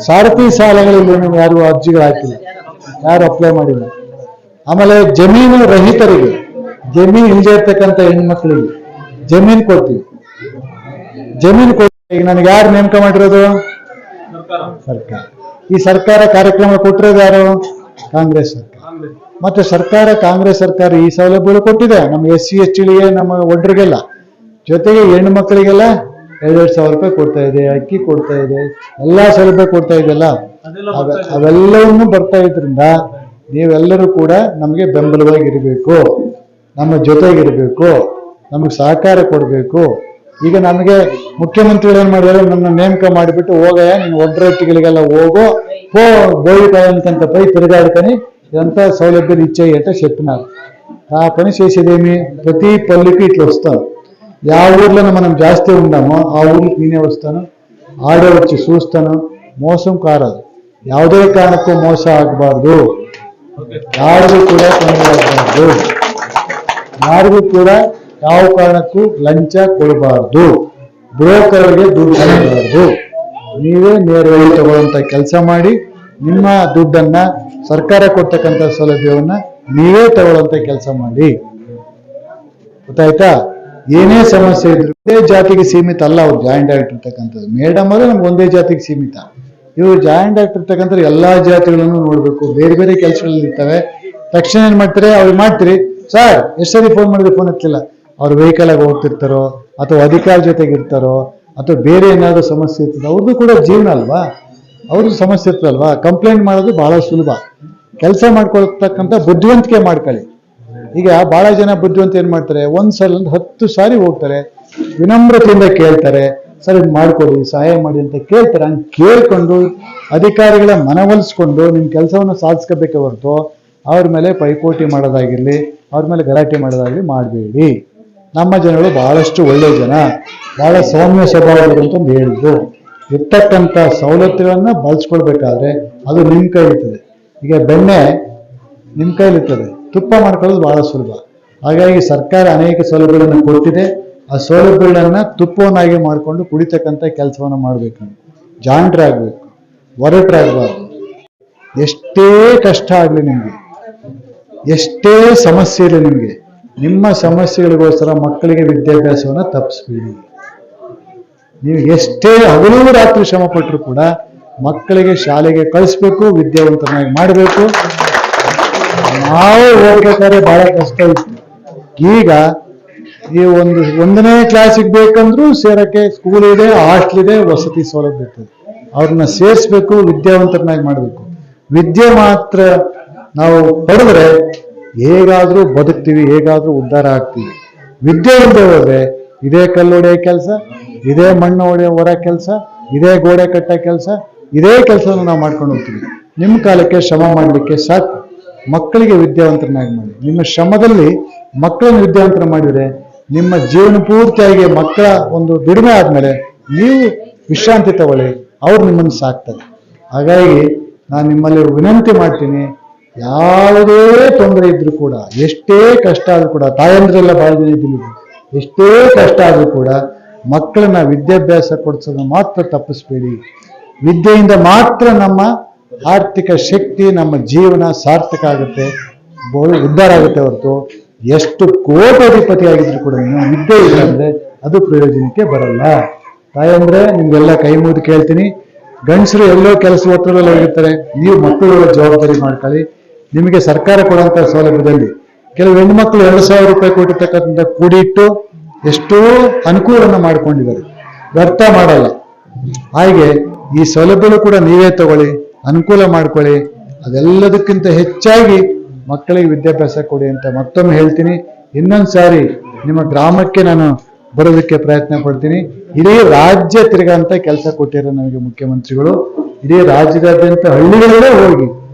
ಸಾರಥಿ ಸಾಲಗಳಲ್ಲಿ ಯಾರು ಅರ್ಜಿಗಳು ಹಾಕಿಲ್ಲ, ಯಾರು ಅಪ್ಲೈ ಮಾಡಿಲ್ಲ. ಆಮೇಲೆ ಜಮೀನು ರಹಿತರಿಗೆ, ಜಮೀನು ಇಲ್ಲದೆ ಇರ್ತಕ್ಕಂಥ ಹೆಣ್ಮಕ್ಳಿಗೆ ಜಮೀನು ಕೊಡ್ತೀವಿ. ಜಮೀನು ಕೊಡ್ತೀವಿ. ಈಗ ನನಗೆ ಯಾರು ನೇಮಕ ಮಾಡಿರೋದು? ಸರ್ಕಾರ. ಈ ಸರ್ಕಾರ ಕಾರ್ಯಕ್ರಮ ಕೊಟ್ಟಿರೋದು ಯಾರು? ಕಾಂಗ್ರೆಸ್ ಸರ್ಕಾರ. ಮತ್ತೆ ಸರ್ಕಾರ, ಕಾಂಗ್ರೆಸ್ ಸರ್ಕಾರ ಈ ಸೌಲಭ್ಯಗಳು ಕೊಟ್ಟಿದೆ ನಮ್ಮ SC STಗೆ, ನಮ್ಮ ಒಡ್ರಿಗೆಲ್ಲ. ಜೊತೆಗೆ ಹೆಣ್ಣು ಮಕ್ಕಳಿಗೆಲ್ಲ 2,000 ರೂಪಾಯಿ ಕೊಡ್ತಾ ಇದೆ, ಅಕ್ಕಿ ಕೊಡ್ತಾ ಇದೆ, ಎಲ್ಲಾ ಸೌಲಭ್ಯ ಕೊಡ್ತಾ ಇದೆಯಲ್ಲ, ಅವೆಲ್ಲವನ್ನೂ ಬರ್ತಾ ಇದ್ರಿಂದ ನೀವೆಲ್ಲರೂ ಕೂಡ ನಮಗೆ ಬೆಂಬಲವಾಗಿರ್ಬೇಕು, ನಮ್ಮ ಜೊತೆಗಿರ್ಬೇಕು, ನಮಗೆ ಸಹಕಾರ ಕೊಡಬೇಕು. ಈಗ ನಮಗೆ ಮುಖ್ಯಮಂತ್ರಿಗಳು ಏನ್ ಮಾಡಿದಾರೆ, ನನ್ನ ನೇಮಕ ಮಾಡಿಬಿಟ್ಟು ಹೋಗಯ್ಯ ನೀನು ಒಡ್ರಟ್ಟಿಗಳಿಗೆಲ್ಲ ಹೋಗೋ ಬೋಯಿಕಾಯಂತ ಪೈ ತಿರುಗಾಡ್ಕನಿ ఎంత సౌలభ్యం ఇచ్చాయి అంటే చెప్పినారు. ఆ పని చేసేదేమి, ప్రతి పల్లెకి ఇట్లా వస్తాను. యా ఊర్లో మనం జాస్తి ఉన్నామో ఆ ఊరికి నేనే వస్తాను, ఆడే వచ్చి చూస్తాను. మోసం కారదు, ಯಾವುದೇ ಕಾರಣಕ್ಕೂ ಮೋಸ ಆಗಬಾರ್ದು, ಯಾರಿಗೂ ಕೂಡ ತೊಂದರೆ ಆಗಬಾರ್ದು, ಯಾರಿಗೂ ಕೂಡ ಯಾವ ಕಾರಣಕ್ಕೂ ಲಂಚ ಕೊಡಬಾರ್ದು, ಬ್ರೋಕರ್ಗೆ ದುಡ್ಡು ಕೊಡಬಾರ್ದು. ನೀವೇ ನೇರವಾಗಿ ತಗೊಳ್ಳುವಂತ ಕೆಲಸ ಮಾಡಿ, ನಿಮ್ಮ ದುಡ್ಡನ್ನ ಸರ್ಕಾರ ಕೊಡ್ತಕ್ಕಂಥ ಸೌಲಭ್ಯವನ್ನ ನೀವೇ ತಗೊಳ್ಳುವಂತ ಕೆಲಸ ಮಾಡಿ. ಗೊತ್ತಾಯ್ತಾ? ಏನೇ ಸಮಸ್ಯೆ ಇದ್ರು ಒಂದೇ ಜಾತಿಗೆ ಸೀಮಿತ ಅಲ್ಲ. ಅವ್ರು ಜಾಯಿಂಟ್ ಡೈರೆಕ್ಟರ್ ಇರ್ತಕ್ಕಂಥದ್ದು ಮೇಡಮ್ ಅವರು ನಮ್ಗೆ ಒಂದೇ ಜಾತಿಗೆ ಸೀಮಿತ. ಇವರು ಜಾಯಿಂಟ್ ಡೈರೆಕ್ಟರ್ ಇರ್ತಕ್ಕಂಥ ಎಲ್ಲಾ ಜಾತಿಗಳನ್ನು ನೋಡ್ಬೇಕು. ಬೇರೆ ಬೇರೆ ಕೆಲಸಗಳಲ್ಲಿ ಇರ್ತವೆ. ತಕ್ಷಣ ಏನ್ ಮಾಡ್ತಾರೆ, ಅವ್ರಿಗೆ ಮಾಡ್ತೀರಿ, ಸರ್ ಎಷ್ಟು ಸರಿ ಫೋನ್ ಮಾಡಿದ್ರೆ ಫೋನ್ ಎತ್ತಿಲ್ಲ. ಅವ್ರು ವೆಹಿಕಲ್ ಆಗಿ ಹೋಗ್ತಿರ್ತಾರೋ, ಅಥವಾ ಅಧಿಕಾರ ಜೊತೆಗೆ ಇರ್ತಾರೋ, ಅಥವಾ ಬೇರೆ ಏನಾದ್ರು ಸಮಸ್ಯೆ ಇರ್ತದೆ, ಅವ್ರದ್ದು ಕೂಡ ಜೀವನ ಅಲ್ವಾ, ಅವ್ರದ್ದು ಸಮಸ್ಯೆ ಇರ್ತಲ್ವಾ. ಕಂಪ್ಲೇಂಟ್ ಮಾಡೋದು ಬಹಳ ಸುಲಭ. ಕೆಲಸ ಮಾಡ್ಕೊಳ್ತಕ್ಕಂಥ ಬುದ್ಧಿವಂತಿಕೆ ಮಾಡ್ಕೊಳ್ಳಿ. ಈಗ ಬಹಳ ಜನ ಬುದ್ಧಿವಂತ ಏನ್ ಮಾಡ್ತಾರೆ, ಒಂದ್ಸಲ 10 ಸಾರಿ ಹೋಗ್ತಾರೆ, ವಿನಮ್ರತೆಯಿಂದ ಕೇಳ್ತಾರೆ, ಸರ್ ಇದು ಮಾಡ್ಕೊಡಿ, ಸಹಾಯ ಮಾಡಿ ಅಂತ ಕೇಳ್ತಾರೆ. ಹಂಗೆ ಕೇಳ್ಕೊಂಡು ಅಧಿಕಾರಿಗಳ ಮನವೊಲಿಸ್ಕೊಂಡು ನಿಮ್ ಕೆಲಸವನ್ನು ಸಾಧಿಸ್ಕೋಬೇಕೆ ಹೊರತು ಅವ್ರ ಮೇಲೆ ಪೈಪೋಟಿ ಮಾಡೋದಾಗಿರ್ಲಿ, ಅವ್ರ ಮೇಲೆ ಗಲಾಟೆ ಮಾಡೋದಾಗ್ಲಿ ಮಾಡಬೇಡಿ. ನಮ್ಮ ಜನಗಳು ಬಹಳಷ್ಟು ಒಳ್ಳೆ ಜನ, ಬಹಳ ಸೌಮ್ಯ ಸ್ವಭಾವಗಳು ಅಂತ ಹೇಳಿದ್ರು. ಇರ್ತಕ್ಕಂಥ ಸವಲತ್ತುಗಳನ್ನ ಬಳಸ್ಕೊಳ್ಬೇಕಾದ್ರೆ ಅದು ನಿಮ್ ಕೈ ಇರ್ತದೆ. ಈಗ ಬೆಣ್ಣೆ ನಿಮ್ ಕೈಲಿರ್ತದೆ, ತುಪ್ಪ ಮಾಡ್ಕೊಳ್ಳೋದು ಬಹಳ ಸುಲಭ. ಹಾಗಾಗಿ ಸರ್ಕಾರ ಅನೇಕ ಸೌಲಭ್ಯಗಳನ್ನು ಕೊಡ್ತಿದೆ. ಆ ಸೌಲಭ್ಯಗಳನ್ನ ತುಪ್ಪವನ್ನಾಗಿ ಮಾಡಿಕೊಂಡು ಕುಡಿತಕ್ಕಂಥ ಕೆಲಸವನ್ನ ಮಾಡ್ಬೇಕು. ಜಾಂಡ್ರಾಗ್ಬೇಕು, ಒರಟರಾಗಬಾರ್ದು. ಎಷ್ಟೇ ಕಷ್ಟ ಆಗ್ಲಿ ನಿಮ್ಗೆ, ಎಷ್ಟೇ ಸಮಸ್ಯೆ ಇಲ್ಲ ನಿಮ್ಗೆ, ನಿಮ್ಮ ಸಮಸ್ಯೆಗಳಿಗೋಸ್ಕರ ಮಕ್ಕಳಿಗೆ ವಿದ್ಯಾಭ್ಯಾಸವನ್ನ ತಪ್ಪಿಸ್ಬೇಡಿ. ನೀವು ಎಷ್ಟೇ ಹಗಲು ರಾತ್ರಿ ಶ್ರಮ ಪಟ್ಟರು ಕೂಡ ಮಕ್ಕಳಿಗೆ ಶಾಲೆಗೆ ಕಳಿಸ್ಬೇಕು, ವಿದ್ಯಾವಂತನಾಗಿ ಮಾಡಬೇಕು. ನಾವು ಹೋಗ್ಬೇಕಾದ್ರೆ ಬಹಳ ಕಷ್ಟ ಇತ್ತು. ಈಗ ಈ 1ನೇ ಕ್ಲಾಸಿಗೆ ಬೇಕಂದ್ರೂ ಸೇರಕ್ಕೆ ಸ್ಕೂಲ್ ಇದೆ, ಹಾಸ್ಟೆಲ್ ಇದೆ, ವಸತಿ ಸೌಲಭ್ಯ ಇರ್ತದೆ. ಅವ್ರನ್ನ ಸೇರಿಸ್ಬೇಕು, ವಿದ್ಯಾವಂತರನ್ನಾಗಿ ಮಾಡಬೇಕು. ವಿದ್ಯೆ ಮಾತ್ರ ನಾವು ಪಡೆದ್ರೆ ಹೇಗಾದ್ರೂ ಬದುಕ್ತೀವಿ, ಹೇಗಾದ್ರೂ ಉದ್ಧಾರ ಆಗ್ತೀವಿ. ವಿದ್ಯೆ ಇಲ್ಲದೆ ಹೋದ್ರೆ ಇದೇ ಕಲ್ಲು ಹೊಡೆಯೋ ಕೆಲಸ, ಇದೇ ಮಣ್ಣು ಹೊರ ಕೆಲಸ, ಇದೇ ಗೋಡೆ ಕಟ್ಟೋ ಕೆಲಸ, ಇದೇ ಕೆಲಸವನ್ನು ನಾವು ಮಾಡ್ಕೊಂಡು ಹೋಗ್ತೀವಿ. ನಿಮ್ಮ ಕಾಲಕ್ಕೆ ಶ್ರಮ ಮಾಡಲಿಕ್ಕೆ ಸಾಕು. ಮಕ್ಕಳಿಗೆ ವಿದ್ಯಾವಂತರನ್ನಾಗಿ ಮಾಡಿ. ನಿಮ್ಮ ಶ್ರಮದಲ್ಲಿ ಮಕ್ಕಳನ್ನು ವಿದ್ಯಾವಂತರ ಮಾಡಿದರೆ ನಿಮ್ಮ ಜೀವನ ಪೂರ್ತಿಯಾಗಿ ಮಕ್ಕಳ ಒಂದು ದುಡಿಮೆ ಆದ್ಮೇಲೆ ನೀವು ವಿಶ್ರಾಂತಿ ತಗೊಳ್ಳಿ, ಅವ್ರು ನಿಮ್ಮನ್ನು ಸಾಕ್ತಾರೆ. ಹಾಗಾಗಿ ನಾನು ನಿಮ್ಮಲ್ಲಿ ವಿನಂತಿ ಮಾಡ್ತೀನಿ, ಯಾವುದೇ ತೊಂದರೆ ಇದ್ರೂ ಕೂಡ, ಎಷ್ಟೇ ಕಷ್ಟ ಆದ್ರೂ ಕೂಡ, ತಾಯಂದ್ರೆಲ್ಲ ಬಹಳ ಜನ ಇದ್ದೀನಿ, ಎಷ್ಟೇ ಕಷ್ಟ ಆದ್ರೂ ಕೂಡ ಮಕ್ಕಳನ್ನ ವಿದ್ಯಾಭ್ಯಾಸ ಕೊಡಿಸೋದು ಮಾತ್ರ ತಪ್ಪಿಸ್ಬೇಡಿ. ವಿದ್ಯೆಯಿಂದ ಮಾತ್ರ ನಮ್ಮ ಆರ್ಥಿಕ ಶಕ್ತಿ, ನಮ್ಮ ಜೀವನ ಸಾರ್ಥಕ ಆಗುತ್ತೆ, ಉದ್ಧಾರ ಆಗುತ್ತೆ. ಹೊರತು ಎಷ್ಟು ಕೋಟ್ಯಾಧಿಪತಿ ಆಗಿದ್ರು ಕೂಡ ನೀವು ವಿದ್ಯೆ ಇಲ್ಲ ಅಂದ್ರೆ ಅದು ಪ್ರಯೋಜನಕ್ಕೆ ಬರಲ್ಲ. ತಾಯಂದ್ರೆ ನಿಮ್ಗೆಲ್ಲ ಕೈ ಮುಗಿದು ಕೇಳ್ತೀನಿ, ಗಂಡಸರು ಎಲ್ಲೋ ಕೆಲಸ ಒತ್ತಡದಲ್ಲಿ ಹೋಗಿರ್ತಾರೆ, ನೀವು ಮಕ್ಕಳುಗಳ ಜವಾಬ್ದಾರಿ ಮಾಡ್ಕೊಳ್ಳಿ. ನಿಮಗೆ ಸರ್ಕಾರ ಕೊಡುವಂತ ಸೌಲಭ್ಯದಲ್ಲಿ ಕೆಲವು ಹೆಣ್ಮಕ್ಳು 2,000 ರೂಪಾಯಿ ಕೊಟ್ಟಿರ್ತಕ್ಕಂಥ ಕೂಡಿಟ್ಟು ಎಷ್ಟೋ ಅನುಕೂಲವನ್ನು ಮಾಡ್ಕೊಂಡಿದ್ದಾರೆ, ವ್ಯರ್ಥ ಮಾಡಲ್ಲ. ಹಾಗೆ ಈ ಸೌಲಭ್ಯಗಳು ಕೂಡ ನೀವೇ ತಗೊಳ್ಳಿ, ಅನುಕೂಲ ಮಾಡ್ಕೊಳ್ಳಿ. ಅದೆಲ್ಲದಕ್ಕಿಂತ ಹೆಚ್ಚಾಗಿ ಮಕ್ಕಳಿಗೆ ವಿದ್ಯಾಭ್ಯಾಸ ಕೊಡಿ ಅಂತ ಮತ್ತೊಮ್ಮೆ ಹೇಳ್ತೀನಿ. ಇನ್ನೊಂದು ಸಾರಿ ನಿಮ್ಮ ಗ್ರಾಮಕ್ಕೆ ನಾನು ಬರೋದಕ್ಕೆ ಪ್ರಯತ್ನ ಪಡ್ತೀನಿ. ಇಡೀ ರಾಜ್ಯ ತಿರುಗಂತ ಕೆಲಸ ಕೊಟ್ಟಿರೋ ನನಗೆ ಮುಖ್ಯಮಂತ್ರಿಗಳು. ಇಡೀ ರಾಜ್ಯದಾದ್ಯಂತ ಹಳ್ಳಿಗಳಲ್ಲೇ ಹೋಗಿ,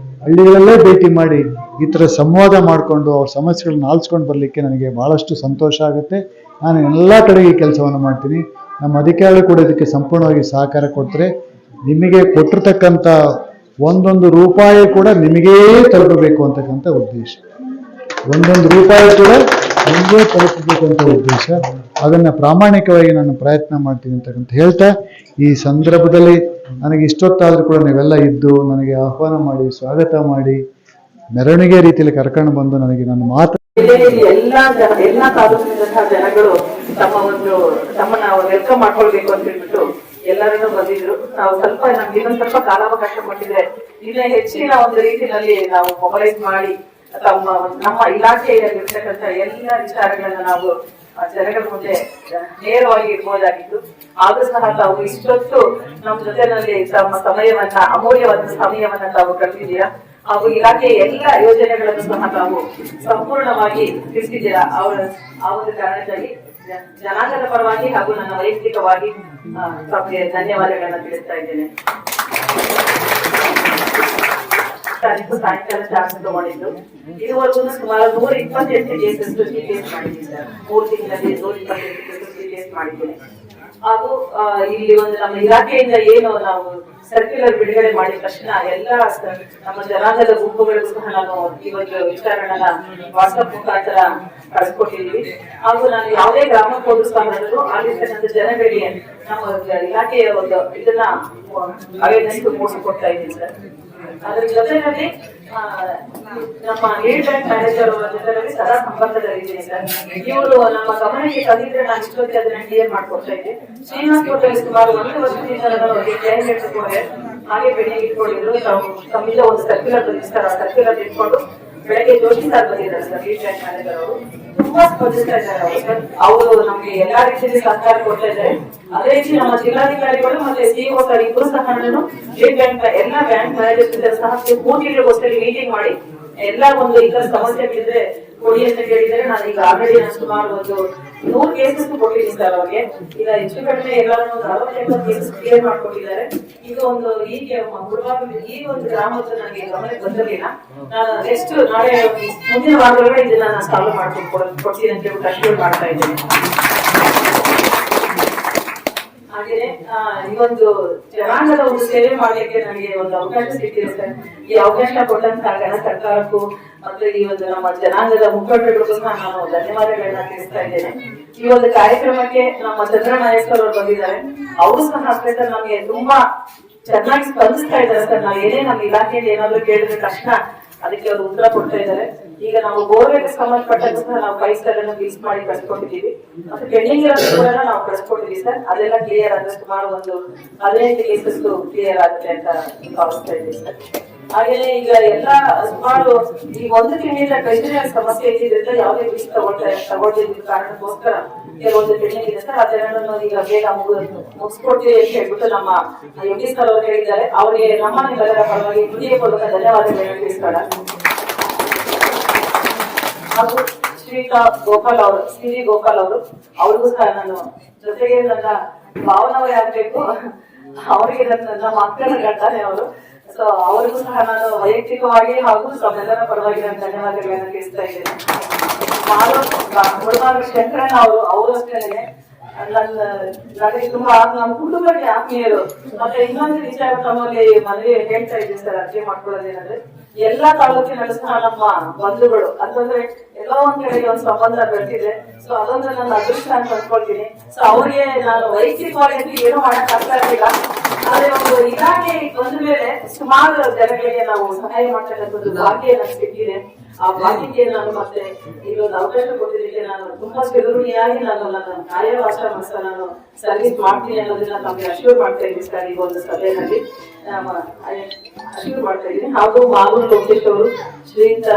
ಹಳ್ಳಿಗಳಲ್ಲೇ ಭೇಟಿ ಮಾಡಿ ಈ ಥರ ಸಂವಾದ ಮಾಡಿಕೊಂಡು ಅವ್ರ ಸಮಸ್ಯೆಗಳನ್ನ ಆಲಿಸ್ಕೊಂಡು ಬರಲಿಕ್ಕೆ ನನಗೆ ಬಹಳಷ್ಟು ಸಂತೋಷ ಆಗುತ್ತೆ. ನಾನು ಎಲ್ಲ ಕಡೆಗೆ ಈ ಕೆಲಸವನ್ನು ಮಾಡ್ತೀನಿ. ನಮ್ಮ ಅಧಿಕಾರಿಗಳು ಕೂಡ ಇದಕ್ಕೆ ಸಂಪೂರ್ಣವಾಗಿ ಸಹಕಾರ ಕೊಡ್ತಾರೆ. ನಿಮಗೆ ಕೊಟ್ಟಿರ್ತಕ್ಕಂಥ ಒಂದೊಂದು ರೂಪಾಯಿ ಕೂಡ ನಿಮಗೇ ತಲುಪಬೇಕು ಅಂತಕ್ಕಂಥ ಉದ್ದೇಶ, ಒಂದೊಂದು ರೂಪಾಯಿ ಕೂಡ ನಿಮಗೇ ತಲುಪಬೇಕಂತ ಉದ್ದೇಶ. ಅದನ್ನು ಪ್ರಾಮಾಣಿಕವಾಗಿ ನಾನು ಪ್ರಯತ್ನ ಮಾಡ್ತೀನಿ ಅಂತಕ್ಕಂಥ ಹೇಳ್ತಾ, ಈ ಸಂದರ್ಭದಲ್ಲಿ ನನಗೆ ಇಷ್ಟೊತ್ತಾದರೂ ಕೂಡ ನೀವೆಲ್ಲ ಇದ್ದು ನನಗೆ ಆಹ್ವಾನ ಮಾಡಿ, ಸ್ವಾಗತ ಮಾಡಿ, ಮೆರವಣಿಗೆ ರೀತಿಯಲ್ಲಿ ಕರ್ಕೊಂಡು ಬಂದು ನನಗೆ ನನ್ನ ಮಾತು ಎಲ್ಲಾ ತಾಲೂಕಿನಂತಹ ಜನಗಳು ತಮ್ಮನ್ನ ವೆಲ್ಕಮ್ ಮಾಡ್ಕೊಳ್ಬೇಕು ಅಂತ ಹೇಳ್ಬಿಟ್ಟು ಎಲ್ಲರನ್ನೂ ಬಂದಿದ್ರು. ನಾವು ನಮ್ಗೆ ಇನ್ನೊಂದು ಸ್ವಲ್ಪ ಕಾಲಾವಕಾಶ ಕೊಟ್ಟಿದ್ರೆ ಇನ್ನ ಹೆಚ್ಚಿನ ಒಂದು ರೀತಿಯಲ್ಲಿ ನಾವು ಮೊಬಲೈಸ್ ಮಾಡಿ ನಮ್ಮ ಇಲಾಖೆಯಲ್ಲಿರ್ತಕ್ಕಂಥ ಎಲ್ಲ ವಿಚಾರಗಳನ್ನ ನಾವು ಜನಗಳ ಮುಂದೆ ನೇರವಾಗಿ ಇಡ್ಬೋದಾಗಿತ್ತು. ಆದ್ರೂ ಸಹ ತಾವು ಇಷ್ಟೊತ್ತು ನಮ್ಮ ಜೊತೆನಲ್ಲಿ ತಮ್ಮ ಸಮಯವನ್ನ, ಅಮೂಲ್ಯವಾದ ಸಮಯವನ್ನ ತಾವು ಕಳೆದಿದ್ದೀರಾ. ಹಾಗೂ ಇಲಾಖೆಯ ಎಲ್ಲ ಯೋಜನೆಗಳನ್ನು ಸಹ ತಾವು ಸಂಪೂರ್ಣವಾಗಿ ತಿಳಿಸಿದ್ದೀರಾ. ಆ ಒಂದು ಕಾರಣಕ್ಕಾಗಿ ಜನಾಂಗದ ಪರವಾಗಿ ಹಾಗೂ ನನ್ನ ವೈಯಕ್ತಿಕವಾಗಿ ತಮಗೆ ಧನ್ಯವಾದಗಳನ್ನ ತಿಳಿಸ್ತಾ ಇದ್ದೇನೆ. ಸಾಯಂಕಾಲ ಚಾರ್ಜ್ ತಗೊಂಡಿದ್ದು ಇದುವರೆಗೂ ಸುಮಾರು 128 ಕೇಸಸ್ ಕೇಸ್ ಮಾಡಿದ್ದೀನಿ ಸರ್. 3 ತಿಂಗಳಲ್ಲಿ 128 ಕೇಸ್ ಮಾಡಿದ್ದೀನಿ. ಹಾಗೂ ಇಲ್ಲಿ ಒಂದು ನಮ್ಮ ಇಲಾಖೆಯಿಂದ ಏನು ನಾವು ಸರ್ಕ್ಯುಲರ್ ಬಿಡುಗಡೆ ಮಾಡಿದ ತಕ್ಷಣ ಎಲ್ಲ ನಮ್ಮ ಜನಾಂಗದ ಗುಂಪುಗಳಿಗೂ ಸಹ ನಾನು ಈ ಒಂದು ವಿಚಾರಗಳನ್ನ ವಾಟ್ಸ್ಆಪ್ ಮುಖಾಂತರ ಕಳಿಸ್ಕೊಟ್ಟಿದ್ದೀವಿ. ಹಾಗೂ ನಾನು ಯಾವುದೇ ಗ್ರಾಮಕ್ಕೆ ಹೋದ್ರು ಸಹ ಆಗಿರ್ತಕ್ಕಂಥ ಜನಗಳಿಗೆ ನಮ್ಮ ಇಲಾಖೆಯ ಒಂದು ಇದನ್ನ ಅವೇರ್ನೆಸ್ ಮೂಡಿಸಿಕೊಡ್ತಾ ಇದ್ದೀನಿ ಸರ್. ಅದ್ರ ಜೊತೆಯಲ್ಲಿ ನಮ್ಮ ಲೀಡ್ ಬ್ಯಾಂಕ್ ಮ್ಯಾನೇಜರ್ ಅವರ ಜೊತೆಯಲ್ಲಿ ಸದಾ ಸಂಪರ್ಕದಲ್ಲಿದ್ದೀನಿ ಸರ್. ಇವರು ನಮ್ಮ ಗಮನಕ್ಕೆ ತಂದಿದ್ರೆ ನಾನು ಇಷ್ಟೊತ್ತಿಗೆ ಅದನ್ನ ಕ್ಲಿಯರ್ ಮಾಡ್ಕೊಡ್ತಾ ಇದ್ದೆ. ಶ್ರೀನಿವಾಸ್ ಹೋಟೆಲ್ ಸುಮಾರು 1 ವರ್ಷದಿಂದ ಅವರಿಗೆ ಕ್ಲೈಂಟ್ ಇಟ್ಕೊಂಡ್ರೆ ಹಾಗೆ ಬೆಳಿಗ್ಗೆ ಇಟ್ಕೊಂಡಿದ್ರು. ತಮ್ಮಿಂದ ಒಂದು ಸರ್ಕ್ಯುಲರ್ ಬಂದಿರ್ತಾರೆ, ಆ ಸರ್ಕ್ಯುಲರ್ ಇಟ್ಕೊಂಡು ಬೆಳಗ್ಗೆ ಜೋಶಿ ಸರ್ ಬಂದಿದ್ದಾರೆ ಸರ್, ಲೀಡ್ ಬ್ಯಾಂಕ್ ಮ್ಯಾನೇಜರ್ ಅವರು. ತುಂಬಾ ಸ್ಪಂದಿಸ್ತಾ ಇದ್ದಾರೆ ಅವರು ನಮ್ಗೆ ಎಲ್ಲಾ ರೀತಿಯಲ್ಲಿ ಸಹಕಾರ ಕೊಡ್ತಾ ಇದ್ದಾರೆ. ಅದೇ ರೀತಿ ನಮ್ಮ ಜಿಲ್ಲಾಧಿಕಾರಿಗಳು ಮತ್ತೆ ಸಿಇಒ ಸರ್ ಇಬ್ಬರು ಸಹ ಲೀಡ್ ಬ್ಯಾಂಕ್ ಎಲ್ಲ ಬ್ಯಾಂಕ್ ಮ್ಯಾನೇಜರ್ ಸಹ ಕೂಟಿಗೋಸ್ಕರ ಮೀಟಿಂಗ್ ಮಾಡಿ ಎಲ್ಲ ಒಂದು ಈ ತರ ಸಮಸ್ಯೆಗಳಿದ್ರೆ ಕೊಡಿ ಅಂತ ಕೇಳಿದರೆ ನಾನು ಈಗ ಆಲ್ರೆಡಿ ಸುಮಾರು ಒಂದು 100 ಕೇಸಸ್ ಕೊಟ್ಟಿದ್ದೀನಿ ಸರ್ ಅವ್ರಿಗೆ. ಈಗ ಹೆಚ್ಚು ಕಡಿಮೆ ಎಲ್ಲರೂ ಒಂದು 60 ಕೇಸಸ್ ಕ್ಲಿಯರ್ ಮಾಡ್ಕೊಟ್ಟಿದ್ದಾರೆ. ಇದು ಒಂದು ಹೀಗೆ ಈ ಒಂದು ಗ್ರಾಮದ ನನಗೆ ಗಮನಕ್ಕೆ ಬಂದಿರಲಿಲ್ಲ. ನಾನು ನೆಕ್ಸ್ಟ್ ನಾಳೆ ಮುಂದಿನ ವಾರದೊಳಗಡೆ ಇದನ್ನ ನಾನು ಸಾಲ್ವ್ ಮಾಡ್ಕೊಂಡು ಕೊಡ್ತೀನಿ ಅಂತ ಹೇಳ್ಬಿಟ್ಟು ಅಶ್ಯೂರ್ ಮಾಡ್ತಾ ಇದ್ದೇನೆ. ಹಾಗೇನೆ ಈ ಒಂದು ಜನಾಂಗದ ಒಂದು ಸೇವೆ ಮಾಡ್ಲಿಕ್ಕೆ ನನಗೆ ಒಂದು ಅವಕಾಶ ಸಿಕ್ಕಿದೆ ಸರ್. ಈ ಅವಕಾಶ ಕೊಟ್ಟಂತಹ ಸರ್ಕಾರಕ್ಕೂ ಮತ್ತೆ ಈ ಒಂದು ನಮ್ಮ ಜನಾಂಗದ ಮುಖಂಡರಿಗೂ ಸಹ ನಾನು ಧನ್ಯವಾದಗಳನ್ನ ತಿಳಿಸ್ತಾ ಇದ್ದೇನೆ. ಈ ಒಂದು ಕಾರ್ಯಕ್ರಮಕ್ಕೆ ನಮ್ಮ ಚಂದ್ರನಾಯಕ್ ಅವರು ಬಂದಿದ್ದಾರೆ. ಅವರು ಸಹ ಸರ್ ನಮ್ಗೆ ತುಂಬಾ ಚೆನ್ನಾಗಿ ಸ್ಪಂದಿಸ್ತಾ ಇದ್ದಾರೆ ಸರ್. ನಾವು ಏನೇ ನಮ್ಮ ಇಲಾಖೆಯಲ್ಲಿ ಏನಾದ್ರು ಕೇಳಿದ್ರೆ ತಕ್ಷಣ ಅದಕ್ಕೆ ಅವರು ಉತ್ತರ ಕೊಡ್ತಾ ಇದ್ದಾರೆ. ಈಗ ನಾವು ಬೋರ್ವೆಲ್ ಸಂಬಂಧಪಟ್ಟಂತ ಸಹ ನಾವು 5 ಸ್ಟಾರ್ ಅನ್ನು ಫಿಕ್ಸ್ ಮಾಡಿ ಕಳ್ಸಿಕೊಟ್ಟಿದ್ದೀವಿ. ಮತ್ತೆ ಪೆಂಡಿಂಗ್ ಇರೋದು ಕೂಡ ನಾವು ಕಳ್ಸಿಕೊಟ್ಟಿದ್ದೀವಿ ಸರ್. ಅದೆಲ್ಲ ಕ್ಲಿಯರ್ ಆದ್ರೆ ಸುಮಾರು ಒಂದು 15 ಕೇಸಸ್ ಕ್ಲಿಯರ್ ಆಗುತ್ತೆ ಅಂತ ಭಾವಿಸ್ತಾ ಇದ್ದೀವಿ ಸರ್. ಹಾಗೇನೆ ಈಗ ಎಲ್ಲ ಸುಮಾರು ಈ 1 ತಿಂಗಳಿಂದ ಟ್ರೆಜರಿಯಲ್ ಸಮಸ್ಯೆ ಇದ್ದಿದ್ರಿಂದ ಯಾವುದೇ ಫೀಸ್ ತಗೊಳ್ತಿದ್ದ ಕಾರಣಕ್ಕೋಸ್ಕರ ಕೆಲವೊಂದು ಪೆಂಡಿಂಗ್ ಇದೆ ಸರ್. ಅದೆಲ್ಲನೂ ಈಗ ಬೇಗ ಮುಗಿಸ್ಕೊಡ್ತೀವಿ ಅಂತ ಹೇಳ್ಬಿಟ್ಟು ನಮ್ಮ MD ಸರ್ ಅವರು ಹೇಳಿದ್ದಾರೆ. ಅವರಿಗೆ ನಮ್ಮ ನಿಮ್ಮೆಲ್ಲರ ಪರವಾಗಿ ಹೃದಯಪೂರ್ವಕ ಧನ್ಯವಾದಗಳನ್ನು ತಿಳಿಸ್ತಾರ. ಹಾಗೂ ಶ್ರೀತಾ ಗೋಪಾಲ್ ಅವರು ಶ್ರೀ ಗೋಪಾಲ್ ಅವರು ಅವ್ರಿಗೂ ಸಹ ನಾನು ಜೊತೆಗೆ ನನ್ನ ಭಾವನವರೇ ಆಗ್ಬೇಕು, ಅವರಿಗೆ ನನ್ನ ಮಕ್ಕಳ ಗಂಡನೇ ಅವರು. ಸೊ ಅವರಿಗೂ ಸಹ ನಾನು ವೈಯಕ್ತಿಕವಾಗಿ ಹಾಗೂ ತಮ್ಮೆಲ್ಲರ ಪರವಾಗಿ ನಾನು ಧನ್ಯವಾದಗಳನ್ನ ತಿಳಿಸ್ತಾ ಇದ್ದೇನೆ. ಮುಳುಬಾಗ ಶಂಕರಣ್ಣ ಅವರು ಅಷ್ಟೇ ನನಗೆ ತುಂಬಾ ನಮ್ಮ ಕುಟುಂಬಕ್ಕೆ ಆತ್ಮೀಯರು. ಮತ್ತೆ ಇನ್ನೊಂದು ವಿಚಾರ ತಮ್ಮಲ್ಲಿ ಮದುವೆ ಹೇಳ್ತಾ ಇದ್ದೀನಿ ಸರ್, ಅರ್ಜಿ ಮಾಡ್ಕೊಳ್ಳೋದೇನಂದ್ರೆ ಎಲ್ಲಾ ತಾಲೂಕಿನಲ್ಲೂ ಸಹ ನಮ್ಮ ಬಂಧುಗಳು ಅಂತಂದ್ರೆ ಎಲ್ಲೋ ಒಂದ್ ಕಡೆಗೆ ಒಂದು ಸಂಬಂಧ ಬೆಳೆದಿದೆ. ಸೊ ಅದೊಂದು ನನ್ನ ಅದೃಷ್ಟ ಅಂತ ಅನ್ಕೊಳ್ತೀನಿ. ಸೊ ಅವ್ರಿಗೆ ನಾನು ವೈಯಕ್ತಿಕವಾಗಿ ಏನು ಮಾಡಕ್ ಆಗ್ತಾ ಇರ್ಲಿಲ್ಲ, ಆದ್ರೆ ಒಂದು ಇಲಾಖೆ ಬಂದ ಮೇಲೆ ಸುಮಾರು ಜನಗಳಿಗೆ ನಾವು ಸಹಾಯ ಮಾಡ್ತಕ್ಕಂಥದ್ದು ಭಾಗ್ಯ ನನಗೆ ಸಿಕ್ಕಿದೆ. ಆ ಭಾಗ್ಯಕ್ಕೆ ನಾನು ಮತ್ತೆ ಇಲ್ಲೊಂದು ಅವಕಾಶ ಕೊಟ್ಟಿದ್ದಕ್ಕೆ ನಾನು ತುಂಬಾ ಚಿರಋಣಿಯಾಗಿ ನಾನು ನನ್ನ ಕಾರ್ಯವಾಸ ನಾನು ಸರ್ವಿಸ್ ಮಾಡ್ತೀನಿ ಅನ್ನೋದನ್ನ ನಮ್ಗೆ ಅಶ್ಯೂರ್ ಮಾಡ್ತಾ ಇದ್ದೀನಿ ಸರ್. ಈ ಒಂದು ಸಭೆಯಲ್ಲಿ ಅಶ್ಯೂರ್ ಮಾಡ್ತಾ ಇದ್ದೀನಿ. ಹಾಗೂ ಮಾಲೂರು ಲೋಕೇಶ್ ಅವರು, ಶ್ರೀಯುತ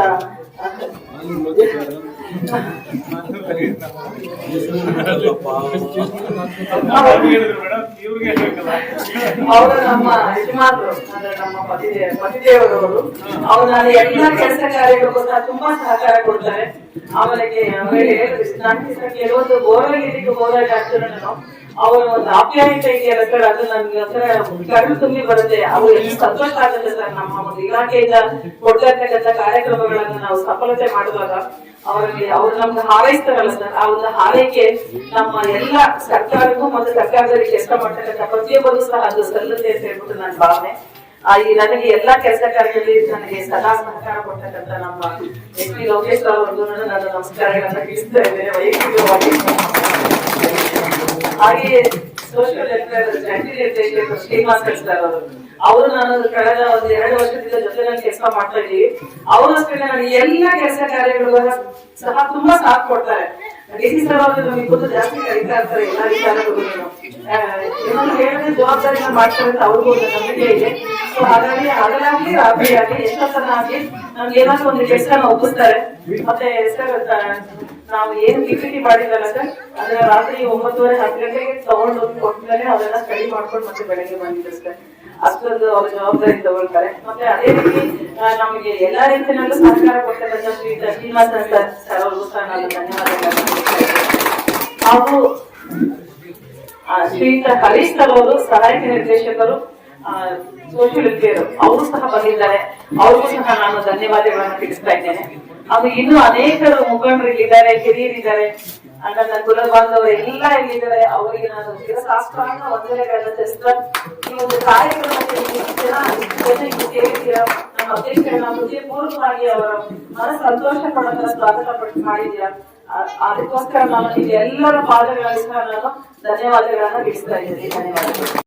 ಅವರು ನಮ್ಮ ಯಜಮಾನರು ಅಂದ್ರೆ ನಮ್ಮ ಪತಿದೇವರವರು. ಅವ್ರು ನಾನು ಎಲ್ಲ ಕೆಲಸ ಕಾರ್ಯಗಳಿಗೂ ಸಹ ತುಂಬಾ ಸಹಕಾರ ಕೊಡ್ತಾರೆ. ಆಮೇಲೆ ನಾನು ಕೆಲವೊಂದು ಬೋರ್ವೆಲ್ ಹೋದಾಗ ನಾನು ಅವರ ಒಂದು ಆಪ್ಯಾಯತೆ ಇದೆಯಲ್ಲ ಸರ್, ಅದು ನನ್ಗೆ ಒಂಥರ ಕಣ್ಣು ತುಂಬಿ ಬರುತ್ತೆ. ಅವ್ರು ಎಷ್ಟು ಸಂತೋಷ ಆಗುತ್ತೆ ಸರ್. ನಮ್ಮ ಒಂದು ಇಲಾಖೆಯಿಂದ ಕೊಡ್ತಿರ್ತಕ್ಕಂಥ ಕಾರ್ಯಕ್ರಮಗಳನ್ನು ನಾವು ಸಫಲತೆ ಮಾಡುವಾಗ ಅವರಲ್ಲಿ ಅವ್ರು ನಮ್ಗೆ ಹಾರೈಸ್ತಾರಲ್ಲ ಸರ್, ಆ ಒಂದು ಹಾರೈಕೆ ನಮ್ಮ ಎಲ್ಲ ಸರ್ಕಾರಕ್ಕೂ ಮತ್ತು ಸರ್ಕಾರದಲ್ಲಿ ಕೆಲಸ ಮಾಡ್ತಕ್ಕಂಥ ಪ್ರತಿಯೊಬ್ಬರು ಸಹ ಅದು ಸಲ್ಲುತ್ತೆ ಅಂತ ಹೇಳ್ಬಿಟ್ಟು ನನ್ನ ಭಾವನೆ. ಈ ನನಗೆ ಎಲ್ಲಾ ಕೆಲಸ ಕಾರ್ಯದಲ್ಲಿ ನನಗೆ ಸದಾ ಸಹಕಾರ ಕೊಡ್ತಕ್ಕಂಥ ನಮ್ಮ ಎಸ್ ಪಿ ಲೋಕೇಶ್ ಅವರಿಗೂ ನಾನು ನಮಸ್ಕಾರಗಳನ್ನ ತಿಳಿಸ್ತಾ ಇದ್ದೇನೆ ವೈಯಕ್ತಿಕವಾಗಿ. ಹಾಗೆಯೇ ಸೋಷಿಯಲ್ ವೆಲ್ಫೇರ್ ಜಂಟಿ ನಿರ್ದೇಶಕರು ಶ್ರೀನಿವಾಸ್ ಸರ್ ಅವರು ನಾನು ಕಳೆದ ಒಂದು 2 ವರ್ಷದಿಂದ ಜೊತೆನಲ್ಲಿ ಕೆಲಸ ಮಾಡ್ತಾ ಇದ್ದೀವಿ. ಅವರು ಅಷ್ಟೇ ನಾನು ಎಲ್ಲಾ ಕೆಲಸ ಕಾರ್ಯಗಳು ಸಹ ತುಂಬಾ ಸಾಥ್ ಕೊಡ್ತಾರೆ. ಡಿಸಿ ಸರ್ ಅವರು ನಮಗೆ ಖುದ್ದು ಜಾಸ್ತಿ ಕರೀತಾ ಇರ್ತಾರೆ ಎಲ್ಲಾ ವಿಚಾರಗಳು. ಏನಾದ್ರು ಹೇಳಿದ್ರೆ ಜವಾಬ್ದಾರಿನ ಮಾಡ್ತಾರೆ ಅಂತ ಅವ್ರಿಗೂ ಒಂದು ನಂಬಿಕೆ ಇದೆ. ಸೊ ಹಾಗಾಗಿ ಹಗಲಾಗ್ಲಿ ರಾತ್ರಿ ಆಗ್ಲಿ ಎಷ್ಟೊತ್ತನ ಆಗ್ಲಿ ನಮ್ಗೆ ಏನಾದ್ರು ಒಂದು ಕೆಲಸನ ಒಪ್ಪಿಸ್ತಾರೆ. ಮತ್ತೆ ಸರ್ ನಾವು ಏನ್ ಪಿಪಿಟಿ ಮಾಡಿದ್ರಲ್ಲ ಸರ್, ಅದರ ರಾತ್ರಿ 9:30 10 ಗಂಟೆಗೆ ತಗೊಂಡು ಕೊಟ್ಟಮೇಲೆ ಅದನ್ನ ಸ್ಟಡಿ ಮಾಡ್ಕೊಂಡು ಮತ್ತೆ ಬೆಳಗ್ಗೆ ಬಂದಿದ್ರು ಸರ್. ಅಷ್ಟೊಂದು ಅವ್ರ ಜವಾಬ್ದಾರಿ ತಗೊಳ್ತಾರೆ. ಮತ್ತೆ ಅದೇ ರೀತಿ ನಮಗೆ ಎಲ್ಲಾ ರೀತಿಯಲ್ಲೂ ಸಹಕಾರ ಕೊಡ್ತಕ್ಕಂಥ ಶ್ರೀನಿವಾಸ ಸರ್ ಅವ್ರಿಗೂ ಸಹ ನಾನು ಧನ್ಯವಾದಗಳನ್ನು. ಹಾಗೂ ಶ್ರೀಯುತ ಹರೀಶ್ ಸರ್ ಅವರು ಸಹಾಯಕ ನಿರ್ದೇಶಕರು ಸೋಷಿಯಲ್ ವೆಲ್ಫೇರ್ ಅವರು ಸಹ ಬಂದಿದ್ದಾರೆ. ಅವ್ರಿಗೂ ಸಹ ನಾನು ಧನ್ಯವಾದಗಳನ್ನು ತಿಳಿಸ್ತಾ ಇದ್ದೇನೆ. ಅದು ಇನ್ನು ಅನೇಕರು ಮುಖಂಡರು ಇಲ್ಲಿದ್ದಾರೆ, ಹಿರಿಯರಿದ್ದಾರೆ, ನನ್ನ ಕುಲ ಬಾಂಧವರು ಎಲ್ಲ ಇಲ್ಲಿದ್ದಾರೆ. ಅವರಿಗೆ ನಾನು ಶಿರಸಾಷ್ಟಾಂಗ ವಂದನೆಗಳನ್ನು ತಿಳಿಸ್ತಾ ಈ ಒಂದು ಕಾರ್ಯಕ್ರಮಕ್ಕೆ ಸೇರಿದ್ದೀರಾ, ನಮ್ಮ ಅಧ್ಯಕ್ಷರನ್ನ ಹೃದಯಪೂರ್ವಕವಾಗಿ ಅವರ ಮನ ಸಂತೋಷ ಪಡೋದನ್ನ ಸ್ವಾಗತ ಪಟ್ಟು ಮಾಡಿದ್ದೀರಾ. ಅದಕ್ಕೋಸ್ಕರ ನಾನು ಎಲ್ಲರ ಪಾದಗಳಲ್ಲಿ ಸಹ ನಾನು ಧನ್ಯವಾದಗಳನ್ನ ತಿಳಿಸ್ತಾ ಇದ್ದೀನಿ. ಧನ್ಯವಾದಗಳು.